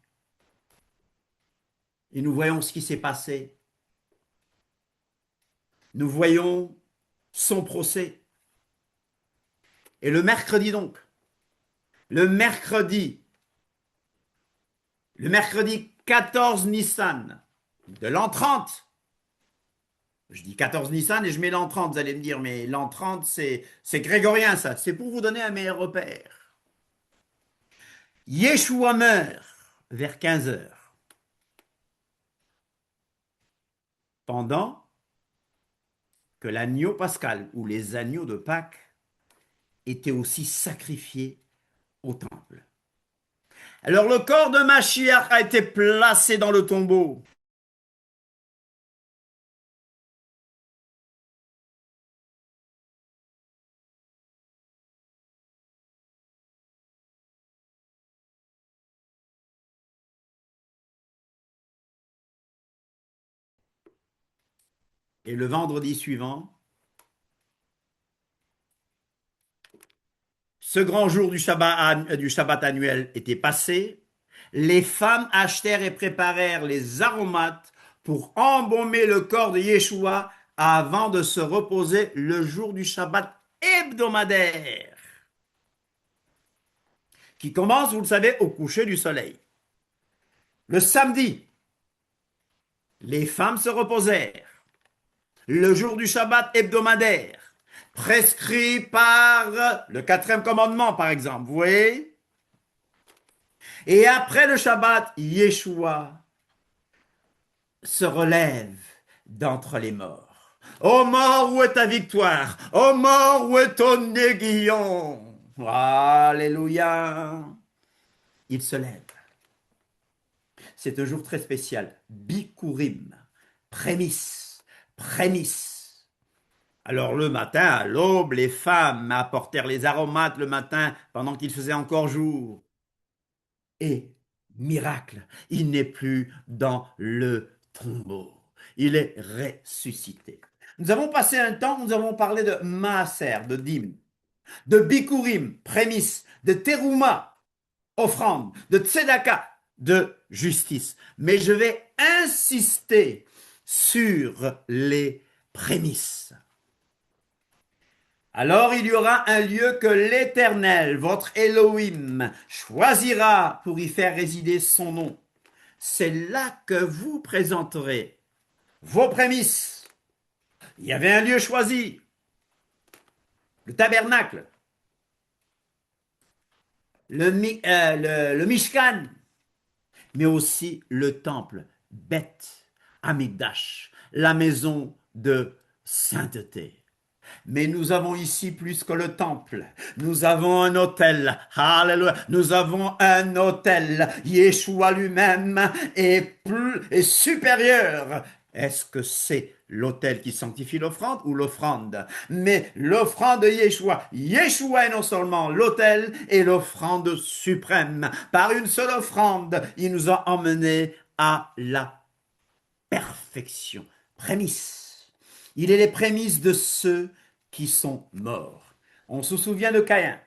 Et nous voyons ce qui s'est passé. Nous voyons son procès. Et le mercredi donc, le mercredi 14 Nissan de l'an 30. Je dis 14 Nissan et je mets l'an 30. Vous allez me dire, mais l'an 30, c'est grégorien ça. C'est pour vous donner un meilleur repère. Yeshua meurt vers 15 heures. Pendant que l'agneau pascal ou les agneaux de Pâques étaient aussi sacrifiés au temple. Alors le corps de Mashiach a été placé dans le tombeau. Et le vendredi suivant, ce grand jour du Shabbat annuel était passé. Les femmes achetèrent et préparèrent les aromates pour embaumer le corps de Yeshua avant de se reposer le jour du Shabbat hebdomadaire, qui commence, vous le savez, au coucher du soleil. Le samedi, les femmes se reposèrent. Le jour du Shabbat hebdomadaire, prescrit par le 4e commandement, par exemple, vous voyez? Et après le Shabbat, Yeshua se relève d'entre les morts. Ô mort, où est ta victoire? Ô mort, où est ton aiguillon? Alléluia. Il se lève. C'est un jour très spécial. Bikurim. Prémisse. Prémisse. Alors le matin, à l'aube, les femmes apportèrent les aromates le matin pendant qu'il faisait encore jour. Et, miracle, il n'est plus dans le tombeau. Il est ressuscité. Nous avons passé un temps, nous avons parlé de maaser, de dîmes, de bikurim, prémices, de terouma, offrande, de tzedaka, de justice. Mais je vais insister sur les prémices. Alors il y aura un lieu que l'Éternel, votre Elohim, choisira pour y faire résider son nom. C'est là que vous présenterez vos prémices. Il y avait un lieu choisi, le tabernacle, le Mishkan, mais aussi le temple, Beth Amikdash, la maison de sainteté. Mais nous avons ici plus que le temple. Nous avons un autel. Alléluia. Nous avons un autel. Yeshua lui-même est supérieur. Est-ce que c'est l'autel qui sanctifie l'offrande ou l'offrande? Mais l'offrande de Yeshua. Yeshua est non seulement l'autel et l'offrande suprême. Par une seule offrande, il nous a emmenés à la perfection. Prémisse. Il est les prémices de ceux qui sont morts. On se souvient de Caïn.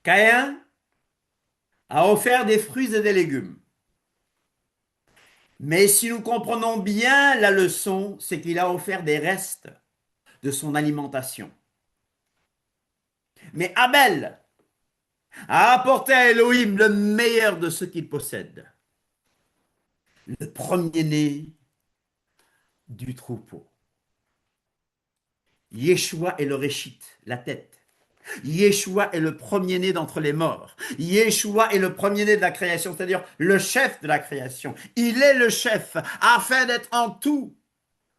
Caïn a offert des fruits et des légumes. Mais si nous comprenons bien la leçon, c'est qu'il a offert des restes de son alimentation. Mais Abel a apporté à Elohim le meilleur de ce qu'il possède. Le premier-né du troupeau. Yeshua est le réchit, la tête. Yeshua est le premier-né d'entre les morts. Yeshua est le premier-né de la création, c'est-à-dire le chef de la création. Il est le chef afin d'être en tout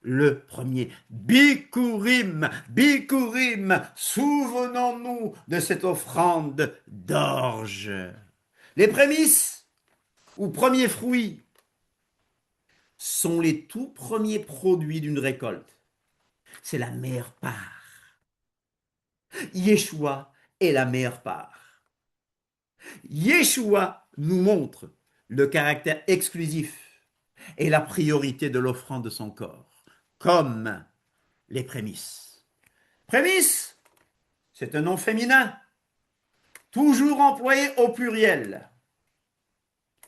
le premier. Bikurim, Bikurim, souvenons-nous de cette offrande d'orge. Les prémices ou premiers fruits sont les tout premiers produits d'une récolte. C'est la meilleure part. Yeshua est la meilleure part. Yeshua nous montre le caractère exclusif et la priorité de l'offrande de son corps, comme les prémices. Prémices, c'est un nom féminin, toujours employé au pluriel.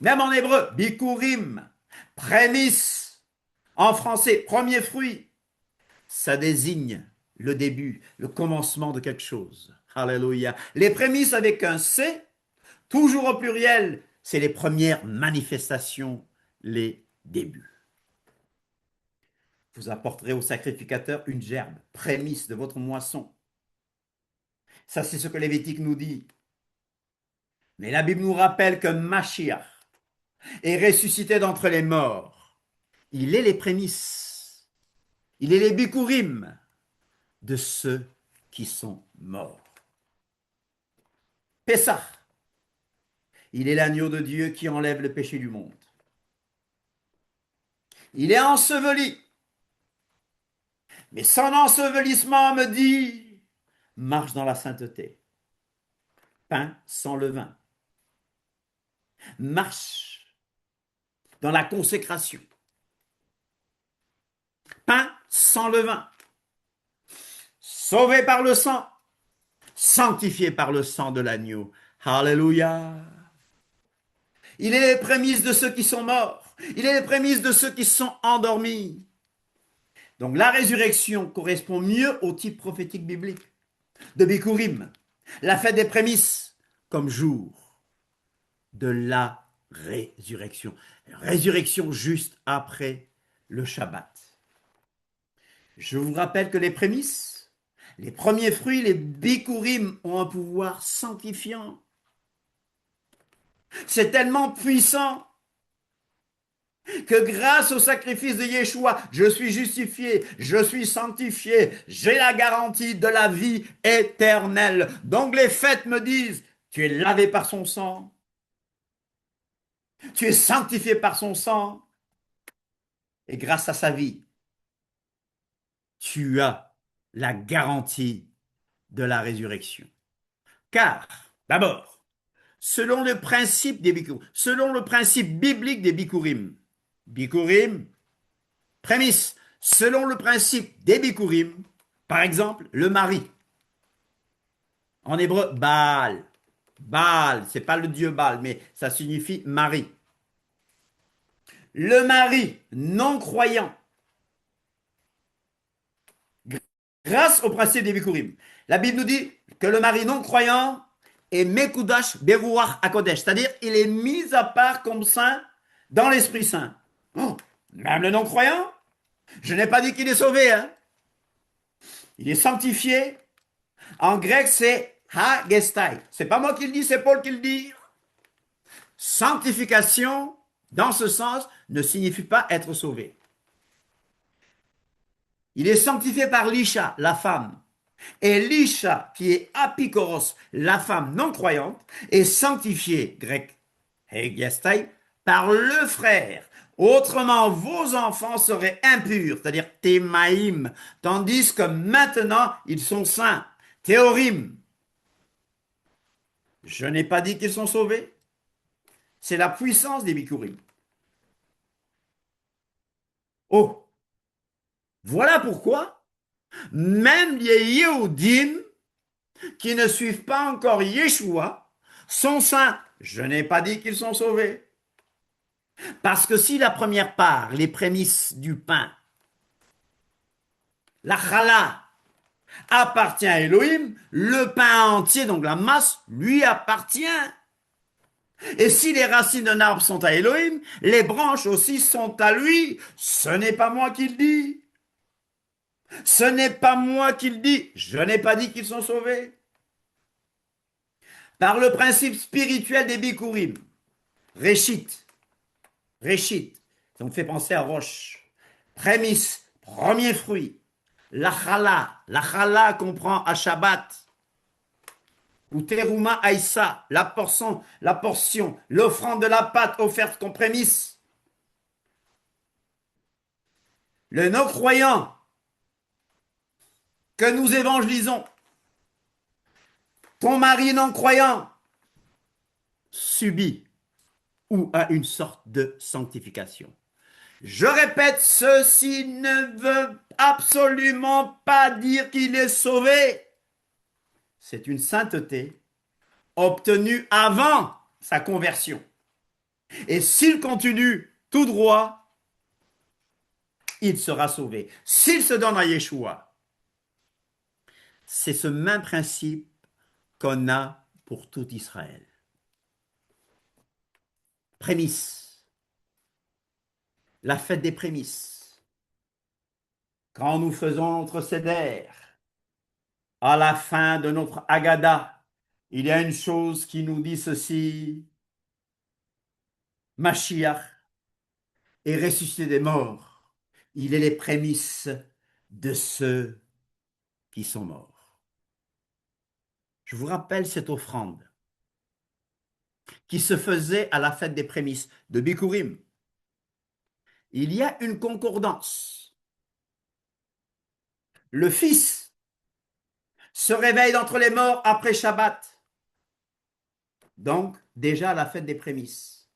Même en hébreu, bikurim, prémices, en français, premier fruit, ça désigne le début, le commencement de quelque chose. Alléluia. Les prémices avec un C, toujours au pluriel, c'est les premières manifestations, les débuts. Vous apporterez au sacrificateur une gerbe, prémisse de votre moisson. Ça, c'est ce que Lévitique nous dit. Mais la Bible nous rappelle que Mashiach est ressuscité d'entre les morts. Il est les prémices. Il est les bikurim de ceux qui sont morts. Pessah. Il est l'agneau de Dieu qui enlève le péché du monde. Il est enseveli. Mais son ensevelissement me dit, marche dans la sainteté. Pain sans levain. Marche dans la consécration. Pain sans levain. Sauvé par le sang. Sanctifié par le sang de l'agneau. Alléluia. Il est les prémices de ceux qui sont morts. Il est les prémices de ceux qui sont endormis. Donc la résurrection correspond mieux au type prophétique biblique de Bikurim, la fête des prémices, comme jour de la résurrection. Résurrection juste après le Shabbat. Je vous rappelle que les prémices, les premiers fruits, les Bikurim, ont un pouvoir sanctifiant. C'est tellement puissant que grâce au sacrifice de Yeshua, je suis justifié, je suis sanctifié, j'ai la garantie de la vie éternelle. Donc les fêtes me disent, tu es lavé par son sang, tu es sanctifié par son sang, et grâce à sa vie, tu as la garantie de la résurrection. Car, d'abord, selon le principe des Bikurim, selon le principe biblique des Bikurim, Bikurim, prémisse, selon le principe des Bikurim, par exemple, le mari, en hébreu, Baal. Baal, c'est pas le dieu Baal, mais ça signifie mari. Le mari non croyant, grâce au principe des Bikurim, la Bible nous dit que le mari non croyant est Mekudash Beruach Akodesh, c'est-à-dire il est mis à part comme saint dans l'Esprit Saint. Oh, même le non croyant, je n'ai pas dit qu'il est sauvé, hein. Il est sanctifié. En grec, c'est hagestai. C'est pas moi qui le dis, c'est Paul qui le dit. Sanctification, dans ce sens, ne signifie pas être sauvé. Il est sanctifié par l'Isha, la femme. Et l'Isha, qui est apikoros, la femme non croyante, est sanctifiée, grec, hagestai, par le frère. Autrement, vos enfants seraient impurs, c'est-à-dire témaïm, tandis que maintenant, ils sont saints. Théorim. Je n'ai pas dit qu'ils sont sauvés. C'est la puissance des Bikurim. Oh, voilà pourquoi même les Yehudim qui ne suivent pas encore Yeshua sont saints. Je n'ai pas dit qu'ils sont sauvés. Parce que si la première part, les prémices du pain, la challah, appartient à Elohim, le pain entier, donc la masse, lui appartient. Et si les racines d'un arbre sont à Elohim, les branches aussi sont à lui. Ce n'est pas moi qui le dis. Ce n'est pas moi qui le dis. Je n'ai pas dit qu'ils sont sauvés. Par le principe spirituel des Bikurim, Réchit, Réchit, ça me fait penser à Roche. Prémisse, premier fruit. La challah comprend à Shabbat. Ou Teruma Aïssa, la portion, l'offrande de la pâte offerte comme prémisse. Le non-croyant que nous évangélisons, ton mari non-croyant, subit ou a une sorte de sanctification. Je répète, ceci ne veut absolument pas dire qu'il est sauvé. C'est une sainteté obtenue avant sa conversion. Et s'il continue tout droit, il sera sauvé. S'il se donne à Yeshua, c'est ce même principe qu'on a pour tout Israël. Prémisse. La fête des prémices. Quand nous faisons notre Seder, à la fin de notre Haggadah, il y a une chose qui nous dit ceci. Mashiach est ressuscité des morts. Il est les prémices de ceux qui sont morts. Je vous rappelle cette offrande qui se faisait à la fête des prémices de Bikurim. Il y a une concordance. Le fils se réveille d'entre les morts après Shabbat. Donc, déjà à la fête des prémices.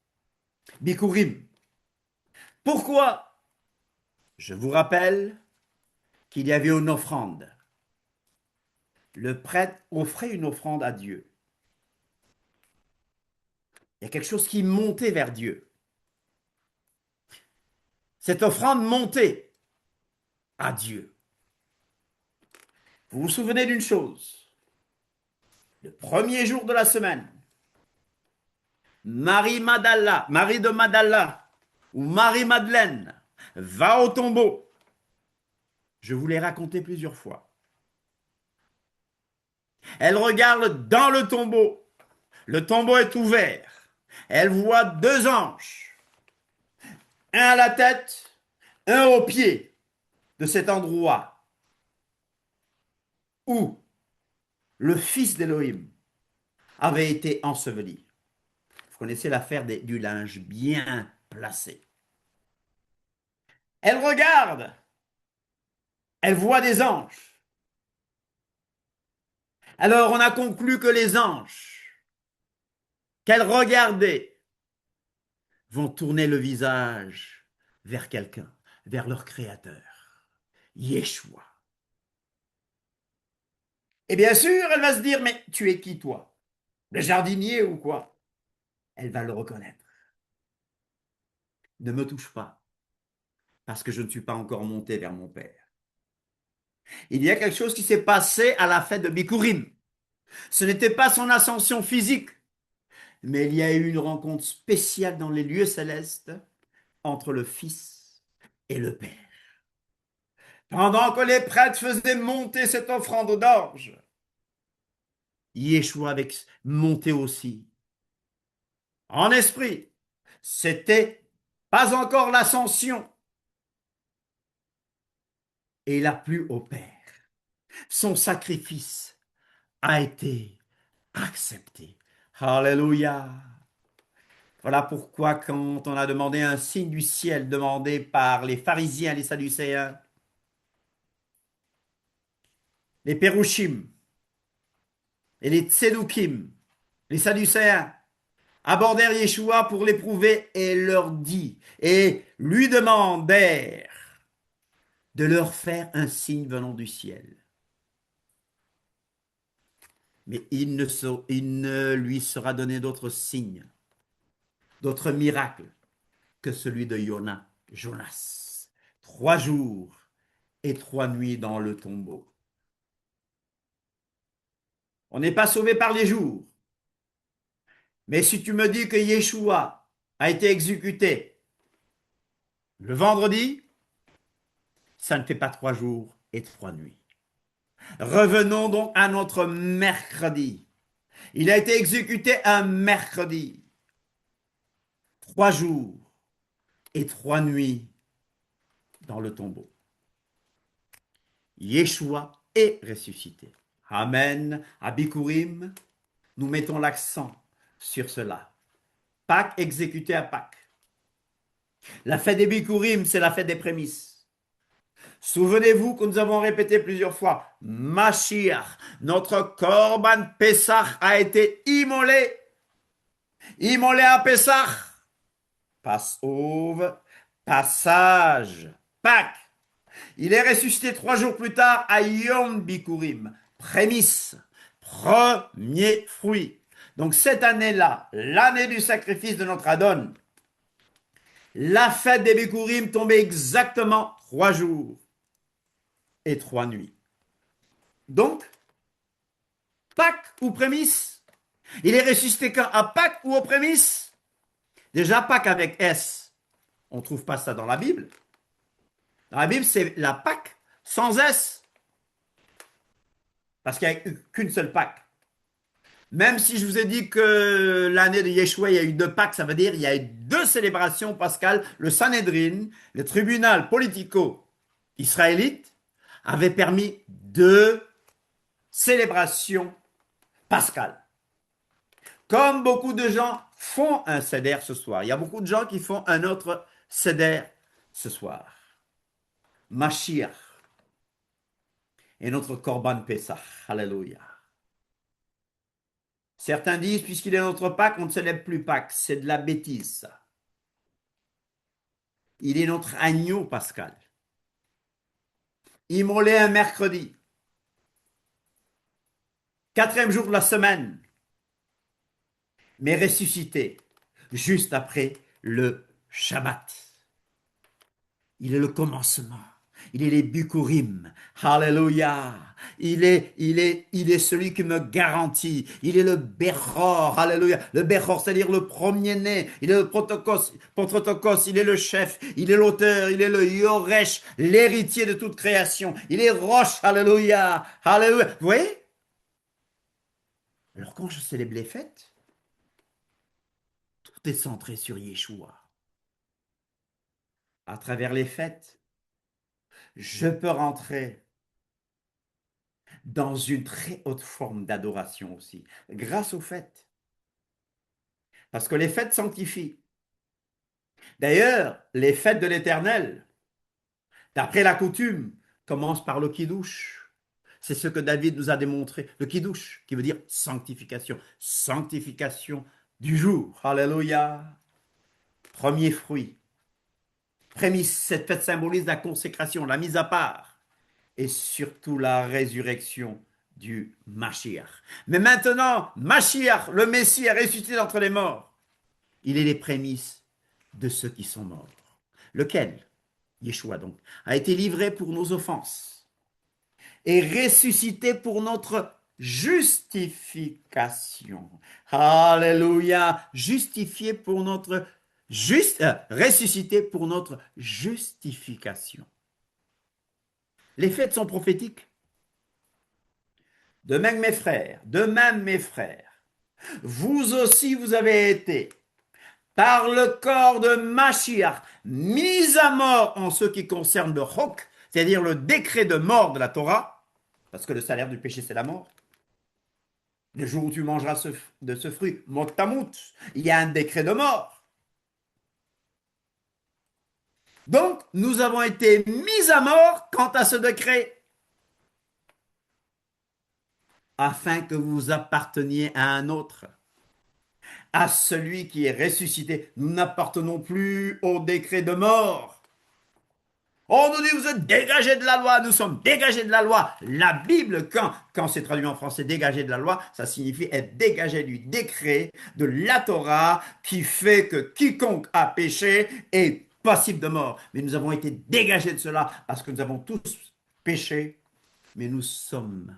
Bikurim. Pourquoi? Je vous rappelle qu'il y avait une offrande. Le prêtre offrait une offrande à Dieu. Il y a quelque chose qui montait vers Dieu. Cette offrande montait à Dieu. Vous vous souvenez d'une chose? Le premier jour de la semaine, Marie de Madalla, ou Marie-Madeleine, va au tombeau. Je vous l'ai raconté plusieurs fois. Elle regarde dans le tombeau. Le tombeau est ouvert. Elle voit deux anges. Un à la tête, un au pied de cet endroit où le fils d'Élohim avait été enseveli. Vous connaissez l'affaire du linge bien placé. Elle regarde. Elle voit des anges. Alors on a conclu que les anges qu'elle regardait vont tourner le visage vers quelqu'un, vers leur créateur, Yeshua. Et bien sûr, elle va se dire, mais tu es qui toi? Le jardinier ou quoi? Elle va le reconnaître. Ne me touche pas, parce que je ne suis pas encore monté vers mon Père. Il y a quelque chose qui s'est passé à la fête de Bikurim. Ce n'était pas son ascension physique, mais il y a eu une rencontre spéciale dans les lieux célestes entre le Fils et le Père. Pendant que les prêtres faisaient monter cette offrande d'orge, Yeshua avait monté aussi, en esprit. C'était pas encore l'ascension. Et il a plu au Père. Son sacrifice a été accepté. Alléluia. Voilà pourquoi quand on a demandé un signe du ciel demandé par les pharisiens, les sadducéens, les pérouchim et les tsédoukim, les sadducéens, abordèrent Yeshua pour l'éprouver et leur dit, et lui demandèrent de leur faire un signe venant du ciel. Mais il ne lui sera donné d'autre signe, d'autre miracle que celui de Jonas. 3 jours et 3 nuits dans le tombeau. On n'est pas sauvé par les jours. Mais si tu me dis que Yeshua a été exécuté le vendredi, ça ne fait pas 3 jours et 3 nuits. Revenons donc à notre mercredi. Il a été exécuté un mercredi. 3 jours et 3 nuits dans le tombeau. Yeshua est ressuscité. Amen. À Bikurim, nous mettons l'accent sur cela. Pâques exécuté à Pâques. La fête des Bikurim, c'est la fête des prémices. Souvenez-vous que nous avons répété plusieurs fois, Mashiach, notre Korban Pessah a été immolé. Immolé à Pessah. Passover, passage, Pâques. Il est ressuscité 3 jours plus tard à Yom Bikurim, prémisse, premier fruit. Donc cette année-là, l'année du sacrifice de notre Adon, la fête des Bikurim tombait exactement 3 jours et 3 nuits. Donc, Pâques ou prémisse? Il est ressuscité quand? À Pâques ou aux prémices? Déjà, Pâques avec S, on ne trouve pas ça dans la Bible. Dans la Bible, c'est la Pâques sans S. Parce qu'il n'y a qu'une seule Pâques. Même si je vous ai dit que l'année de Yeshua, il y a eu 2 Pâques, ça veut dire qu'il y a eu 2 célébrations pascales. Le Sanhédrin, le tribunal politico-israélite, avait permis 2 célébrations pascales. Comme beaucoup de gens font un seder ce soir. Il y a beaucoup de gens qui font un autre seder ce soir. Mashiach est notre Korban Pessah. Alléluia. Certains disent, puisqu'il est notre Pâques, on ne célèbre plus Pâques. C'est de la bêtise, ça. Il est notre agneau pascal. Immolé un mercredi. 4e jour de la semaine. Mais ressuscité juste après le Shabbat. Il est le commencement. Il est les Bikurim. Alléluia. Il est celui qui me garantit. Il est le Bechor. Alléluia. Le Bechor, c'est-à-dire le premier-né. Il est le Protokos. Il est le chef. Il est l'auteur. Il est le Yoresh, l'héritier de toute création. Il est Roche. Alléluia. Alléluia. Vous voyez? Alors quand je célèbre les fêtes, tout est centré sur Yeshua. À travers les fêtes, je peux rentrer dans une très haute forme d'adoration aussi, grâce aux fêtes. Parce que les fêtes sanctifient. D'ailleurs, les fêtes de l'Éternel, d'après la coutume, commence par le kiddush. C'est ce que David nous a démontré. Le kiddush, qui veut dire sanctification. Sanctification du jour. Alléluia. Premier fruit. Prémisse, cette fête symbolise la consécration, la mise à part et surtout la résurrection du Mashiach. Mais maintenant, Mashiach, le Messie, est ressuscité d'entre les morts. Il est les prémices de ceux qui sont morts. Lequel, Yeshua donc, a été livré pour nos offenses et ressuscité pour notre justification. Alléluia, justifié pour notre ressuscité pour notre justification. Les fêtes sont prophétiques. De même mes frères, vous aussi vous avez été, par le corps de Mashiach, mis à mort en ce qui concerne le chok, c'est-à-dire le décret de mort de la Torah, parce que le salaire du péché c'est la mort. Le jour où tu mangeras de ce fruit, mot il y a un décret de mort. Donc, nous avons été mis à mort quant à ce décret, afin que vous apparteniez à un autre, à celui qui est ressuscité. Nous n'appartenons plus au décret de mort. On nous dit, vous êtes dégagés de la loi, nous sommes dégagés de la loi. La Bible, quand c'est traduit en français, dégagé de la loi, ça signifie être dégagé du décret de la Torah qui fait que quiconque a péché est passible de mort. Mais nous avons été dégagés de cela parce que nous avons tous péché, mais nous sommes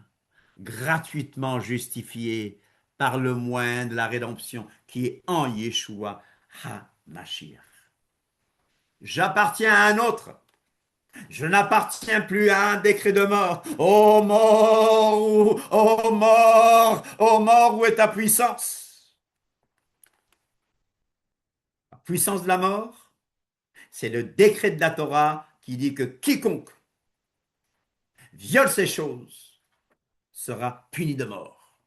gratuitement justifiés par le moyen de la rédemption qui est en Yeshua HaMashiach. J'appartiens à un autre. Je n'appartiens plus à un décret de mort. Ô mort, ô mort, ô mort, où est ta puissance? La puissance de la mort, c'est le décret de la Torah qui dit que quiconque viole ces choses sera puni de mort.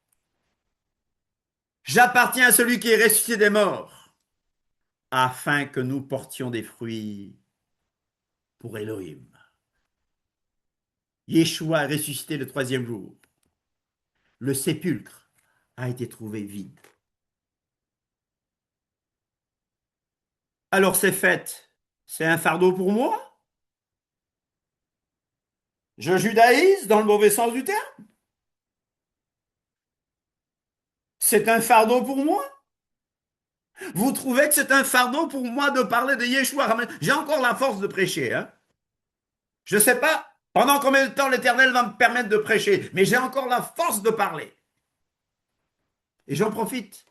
J'appartiens à celui qui est ressuscité des morts, afin que nous portions des fruits pour Elohim. Yeshua est ressuscité le troisième jour. Le sépulcre a été trouvé vide. Alors ces fêtes, c'est un fardeau pour moi? Je judaïse dans le mauvais sens du terme? C'est un fardeau pour moi? Vous trouvez que c'est un fardeau pour moi de parler de Yeshua? J'ai encore la force de prêcher. Hein? Je ne sais pas pendant combien de temps l'Éternel va me permettre de prêcher, mais j'ai encore la force de parler. Et j'en profite.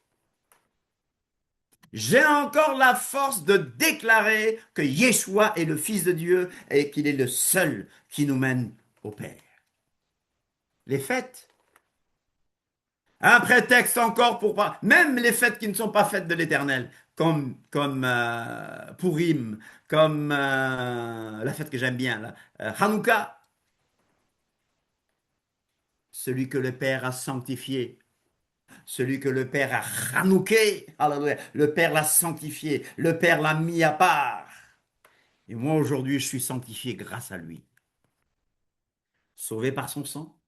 J'ai encore la force de déclarer que Yeshua est le Fils de Dieu et qu'il est le seul qui nous mène au Père. Les fêtes, un prétexte encore pour pas, même les fêtes qui ne sont pas fêtes de l'Éternel, comme Purim, comme la fête que j'aime bien, là, Hanouka, celui que le Père a sanctifié, celui que le Père a Hanouké, alléluia, le Père l'a sanctifié, le Père l'a mis à part. Et moi aujourd'hui, je suis sanctifié grâce à lui, sauvé par son sang.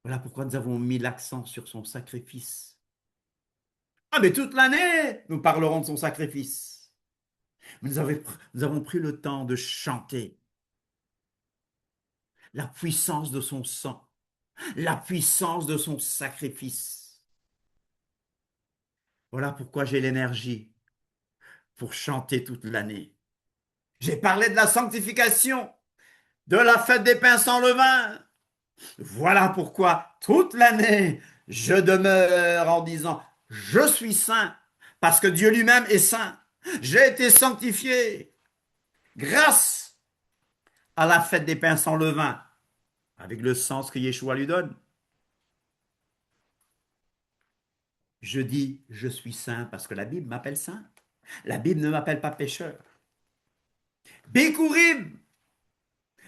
Voilà pourquoi nous avons mis l'accent sur son sacrifice. Ah, mais toute l'année, nous parlerons de son sacrifice. Nous avons pris le temps de chanter la puissance de son sang, la puissance de son sacrifice. Voilà pourquoi j'ai l'énergie pour chanter toute l'année. J'ai parlé de la sanctification, de la fête des pains sans levain. Voilà pourquoi toute l'année, je demeure en disant, je suis saint, parce que Dieu lui-même est saint. J'ai été sanctifié grâce à la fête des pains sans levain, avec le sens que Yeshua lui donne. Je dis, je suis saint parce que la Bible m'appelle saint. La Bible ne m'appelle pas pécheur. Bikurim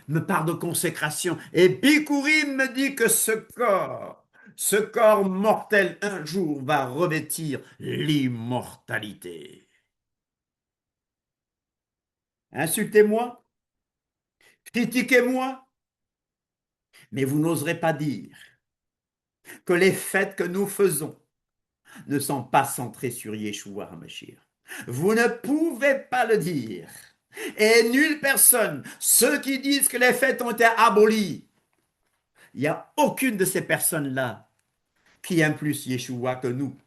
me parle de consécration. Et Bikurim me dit que ce corps mortel, un jour va revêtir l'immortalité. Insultez-moi, Critiquez-moi, mais vous n'oserez pas dire que les fêtes que nous faisons ne sont pas centrées sur Yeshua HaMashiach. Vous ne pouvez pas le dire. Et nulle personne, ceux qui disent que les fêtes ont été abolies, il n'y a aucune de ces personnes-là qui aime plus Yeshua que nous,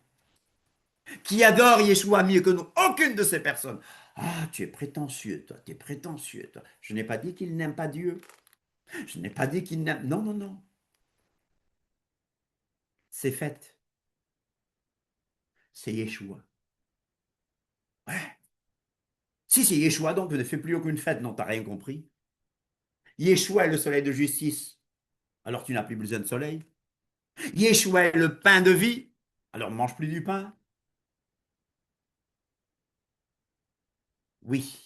qui adore Yeshua mieux que nous. Aucune de ces personnes. Ah, tu es prétentieux, toi, tu es prétentieux, toi. Je n'ai pas dit qu'il n'aime pas Dieu. Je n'ai pas dit qu'il n'aime. Non, non, non. C'est fait. C'est Yeshua. Ouais. Si c'est Yeshua, donc ne fais plus aucune fête. Non, t'as rien compris. Yeshua est le soleil de justice. Alors tu n'as plus besoin de soleil. Yeshua est le pain de vie. Alors ne mange plus du pain. Oui.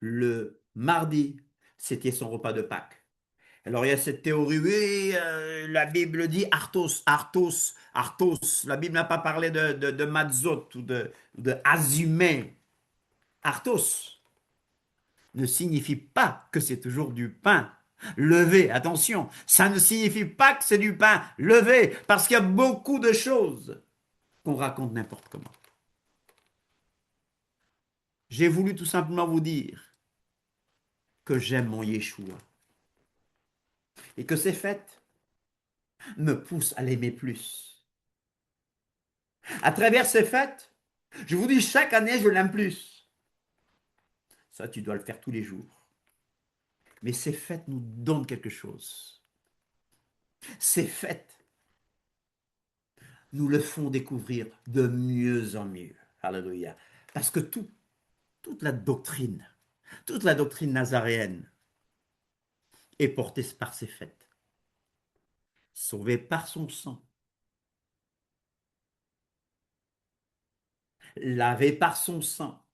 Le mardi, c'était son repas de Pâques. Alors il y a cette théorie, oui, la Bible dit artos, artos, artos. La Bible n'a pas parlé de matzot ou de azumé. Artos ne signifie pas que c'est toujours du pain levé. Attention, ça ne signifie pas que c'est du pain levé, parce qu'il y a beaucoup de choses qu'on raconte n'importe comment. J'ai voulu tout simplement vous dire que j'aime mon Yeshua et que ces fêtes me poussent à l'aimer plus. À travers ces fêtes, je vous dis, chaque année, je l'aime plus. Ça, tu dois le faire tous les jours. Mais ces fêtes nous donnent quelque chose. Ces fêtes nous le font découvrir de mieux en mieux. Alléluia. Parce que toute la doctrine nazaréenne est portée par ces fêtes. Sauvée par son sang, lavée par son sang,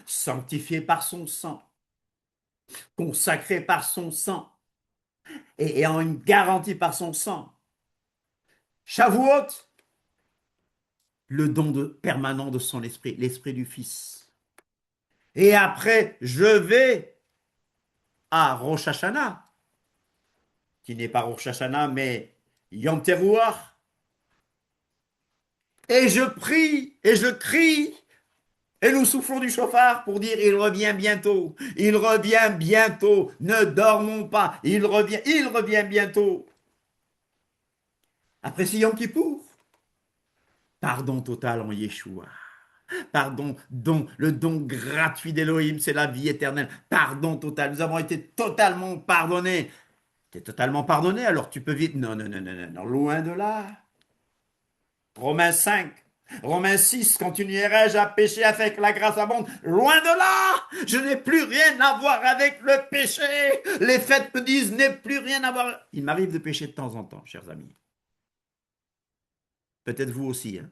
sanctifiée par son sang, consacrée par son sang et ayant une garantie par son sang. Shavuot, le don permanent de son esprit, l'esprit du Fils. Et après, je vais à Rosh Hashanah, qui n'est pas Rosh Hashanah, mais Yom Teruah, et je prie et je crie, et nous soufflons du chauffard pour dire il revient bientôt, il revient bientôt, ne dormons pas, il revient bientôt. Après c'est Yom Kippour, pardon total en Yeshua. Pardon, le don gratuit d'Élohim, c'est la vie éternelle. Pardon total. Nous avons été totalement pardonnés. Tu es totalement pardonné, alors tu peux vite. Non, non, non, non, non, non, loin de là. Romains 5, Romains 6, continuerai-je à pécher avec la grâce abondante? Loin de là. Je n'ai plus rien à voir avec le péché. Les fêtes me disent, n'ai plus rien à voir. Il m'arrive de pécher de temps en temps, chers amis. Peut-être vous aussi, hein.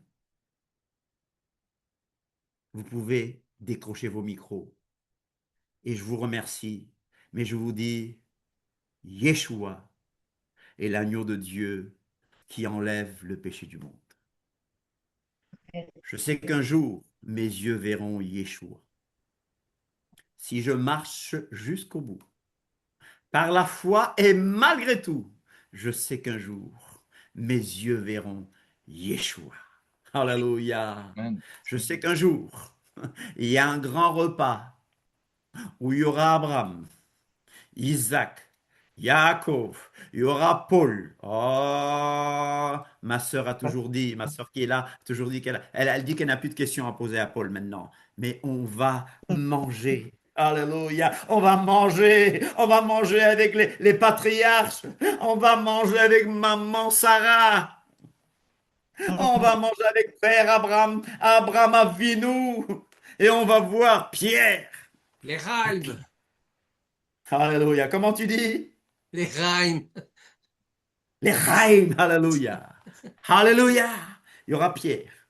Vous pouvez décrocher vos micros. Et je vous remercie. Mais je vous dis, Yeshua est l'agneau de Dieu qui enlève le péché du monde. Je sais qu'un jour, mes yeux verront Yeshua. Si je marche jusqu'au bout, par la foi et malgré tout, je sais qu'un jour, mes yeux verront Yeshua. Alléluia. Amen. Je sais qu'un jour, il y a un grand repas où il y aura Abraham, Isaac, Yaakov, il y aura Paul. Oh, ma sœur a toujours dit, ma sœur qui est là, a toujours dit elle dit qu'elle n'a plus de questions à poser à Paul maintenant. Mais on va manger. Alléluia. On va manger avec les patriarches. On va manger avec maman Sarah. On va manger avec Père Abraham, Abraham Avinu. Et on va voir Pierre. Les Chaim, Alléluia. Comment tu dis? les Chaim. Les Chaim, alléluia. Alléluia. Il y aura Pierre,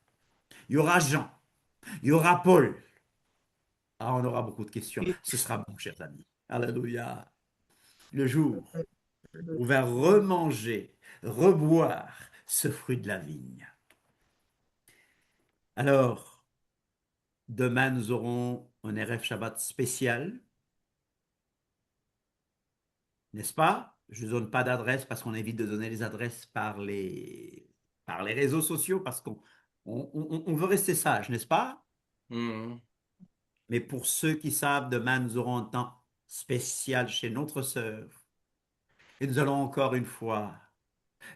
il y aura Jean, il y aura Paul. Ah, on aura beaucoup de questions. Ce sera bon, chers amis. Alléluia. Le jour où on va remanger, reboire ce fruit de la vigne. Alors, demain, nous aurons un RF Shabbat spécial. n'est-ce pas? Je ne donne pas d'adresse parce qu'on évite de donner les adresses par les réseaux sociaux parce qu'on veut rester sage, n'est-ce pas? Mhm. Mais pour ceux qui savent, demain, nous aurons un temps spécial chez notre sœur. Et nous allons encore une fois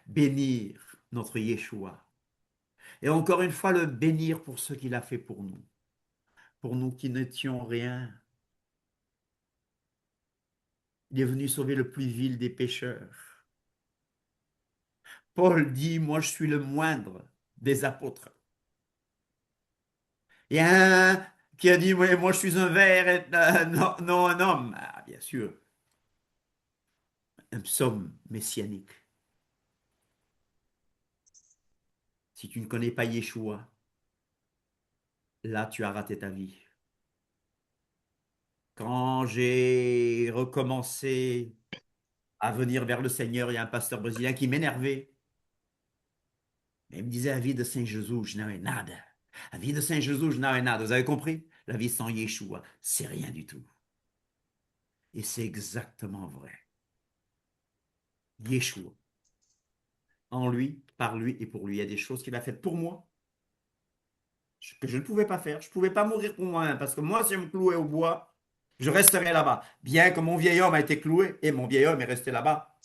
bénir notre Yeshua. Et encore une fois, le bénir pour ce qu'il a fait pour nous. Pour nous qui n'étions rien. Il est venu sauver le plus vil des pécheurs. Paul dit, moi je suis le moindre des apôtres. Il y a un qui a dit, ouais, moi je suis un ver, et, non, non un homme. Ah, bien sûr, un psaume messianique. Si tu ne connais pas Yeshua, là tu as raté ta vie. Quand j'ai recommencé à venir vers le Seigneur, il y a un pasteur brésilien qui m'énervait. Mais il me disait, la vie de Saint Jésus, je n'avais nada. La vie de Saint Jésus, je n'avais nada. Vous avez compris? La vie sans Yeshua, c'est rien du tout. Et c'est exactement vrai. Yeshua, en lui, par lui et pour lui, il y a des choses qu'il a faites pour moi que je ne pouvais pas faire. Je ne pouvais pas mourir pour moi-même parce que moi, si je me clouais au bois, je resterais là-bas. Bien que mon vieil homme a été cloué et mon vieil homme est resté là-bas.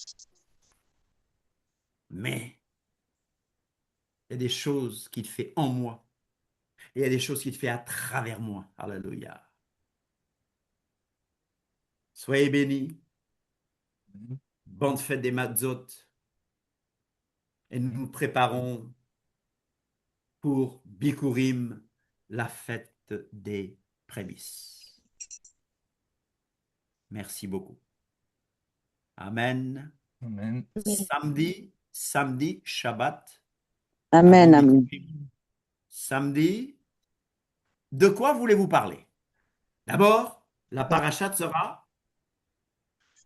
Mais il y a des choses qu'il fait en moi et il y a des choses qu'il fait à travers moi. Alléluia. Soyez bénis. Bonne fête des Matzot. Et nous nous préparons pour Bikurim, la fête des prémices. Merci beaucoup. Amen. Amen. Samedi, Shabbat, avant Amen, amen. Bikurim. Samedi, de quoi voulez-vous parler? D'abord, la parachate sera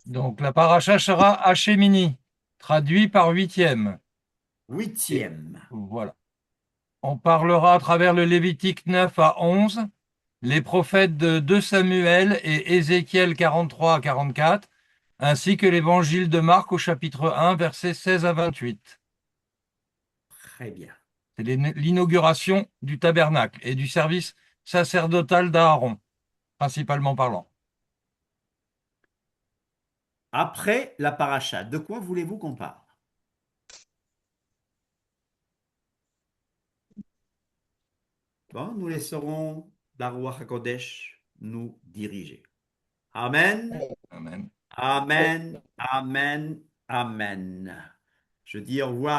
Donc la paracha sera Hachémini, traduit par huitième. Et huitième. voilà. On parlera à travers le Lévitique 9 à 11, les prophètes de 2 Samuel et Ézéchiel 43 à 44, ainsi que l'évangile de Marc au chapitre 1, versets 16 à 28. Très bien. C'est l'inauguration du tabernacle et du service sacerdotal d'Aaron, principalement parlant. Après la parachate, de quoi voulez-vous qu'on parle? Bon, nous laisserons la Roi HaKodesh nous diriger. Amen, Amen. amen, amen, amen. Je dis au revoir